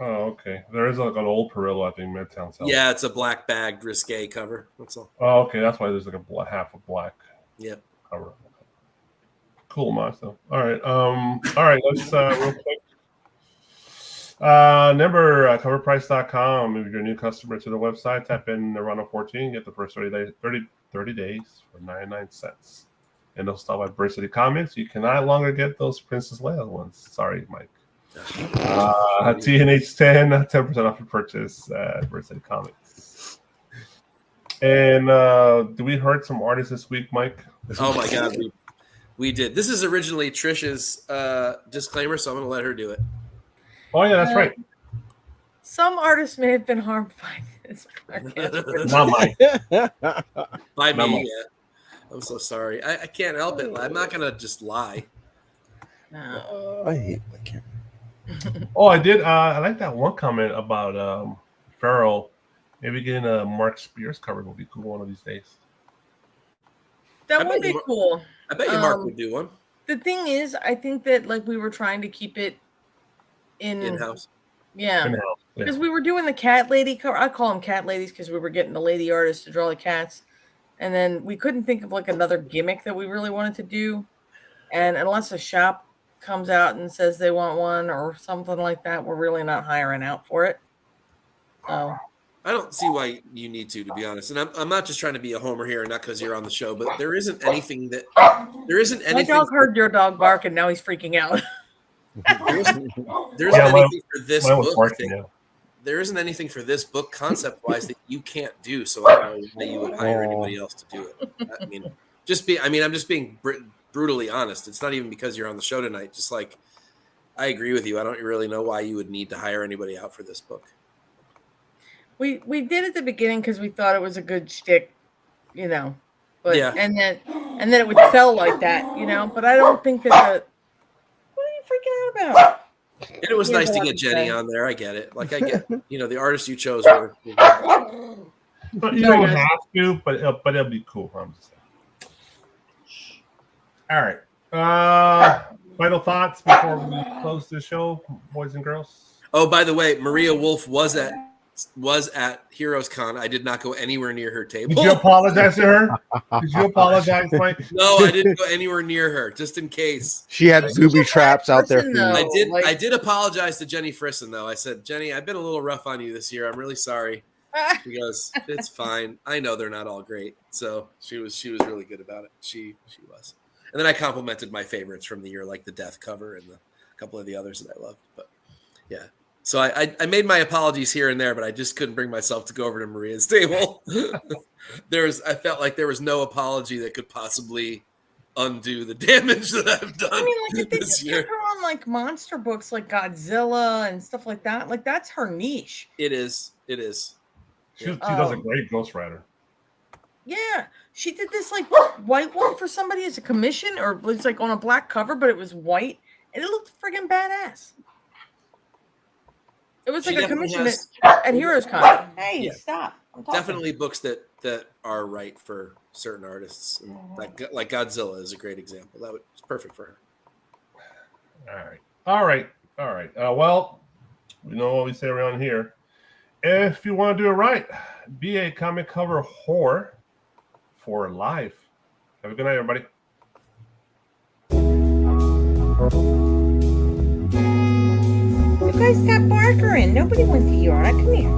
Oh, okay. There is like an old Perillo, I think, Midtown South. Yeah, it's a black bagged risque cover. That's all. Oh, okay. That's why there's like half a black Yep. cover. Cool, Max, though. All right. All right. Let's real quick. Coverprice.com. If you're a new customer to the website, type in Nirvana 14, get the first 30 days for 99 cents. And they'll stop by Bird City Comics. You can no longer get those Princess Leia ones. Sorry, Mike. TNH 10% off your purchase at Bird City Comics. And did we hurt some artists this week, Mike? Oh my God, we did. This is originally Trish's disclaimer, so I'm going to let her do it. Oh yeah, that's right. Some artists may have been harmed by this. Not Mike. By me, yeah. I'm so sorry. I can't help it. I'm not going to just lie. No. I hate my camera. Oh, I did. I like that one comment about Farrell. Maybe getting a Mark Spears cover would be cool one of these days. That would be cool. I bet you Mark would do one. The thing is, I think that like we were trying to keep it in-house. Yeah. Because we were doing the cat lady cover. I call them cat ladies because we were getting the lady artists to draw the cats. And then we couldn't think of like another gimmick that we really wanted to do. And unless a shop comes out and says they want one or something like that, we're really not hiring out for it. So I don't see why you need to be honest. And I'm not just trying to be a homer here, not because you're on the show, but there isn't anything. My dog heard your dog bark and now he's freaking out. There isn't anything for this book. There isn't anything for this book concept-wise that you can't do. So I don't know that you would hire anybody else to do it. I'm just being brutally honest. It's not even because you're on the show tonight. Just like I agree with you. I don't really know why you would need to hire anybody out for this book. We did at the beginning because we thought it was a good shtick, But yeah. and then it would sell like that, But I don't think that. What are you freaking out about? And it was nice to get Jenny on there. I get it. Like I get, the artists you chose were. But you don't have to, but it'll be cool. I'm just saying. All right. Final thoughts before we close the show, boys and girls. Oh, by the way, Maria Wolf was at Heroes Con. I did not go anywhere near her table. Did you apologize to her? Did you apologize, Mike? No, I didn't go anywhere near her, just in case. She had booby traps out there for you. I did apologize to Jenny Frisson, though. I said, Jenny, I've been a little rough on you this year. I'm really sorry. She goes, it's fine. I know they're not all great. So she was really good about it. She was. And then I complimented my favorites from the year, like the Death cover and a couple of the others that I loved. But yeah. So I made my apologies here and there, but I just couldn't bring myself to go over to Maria's table. I felt like there was no apology that could possibly undo the damage that I've done. I mean, like if they this just year. get her on like monster books, like Godzilla and stuff like that, like that's her niche. It is. She does a great Ghost Rider. Yeah, she did this like white one for somebody as a commission, or it's like on a black cover, but it was white, and it looked friggin' badass. It was like a commission at Heroes Con. Hey, Yeah. stop! I'm talking. Definitely books that are right for certain artists. And like Godzilla is a great example. It's perfect for her. All right. Well, we know what we say around here. If you want to do it right, be a comic cover whore for life. Have a good night, everybody. You guys stop barking. Nobody wants to hear. Come here.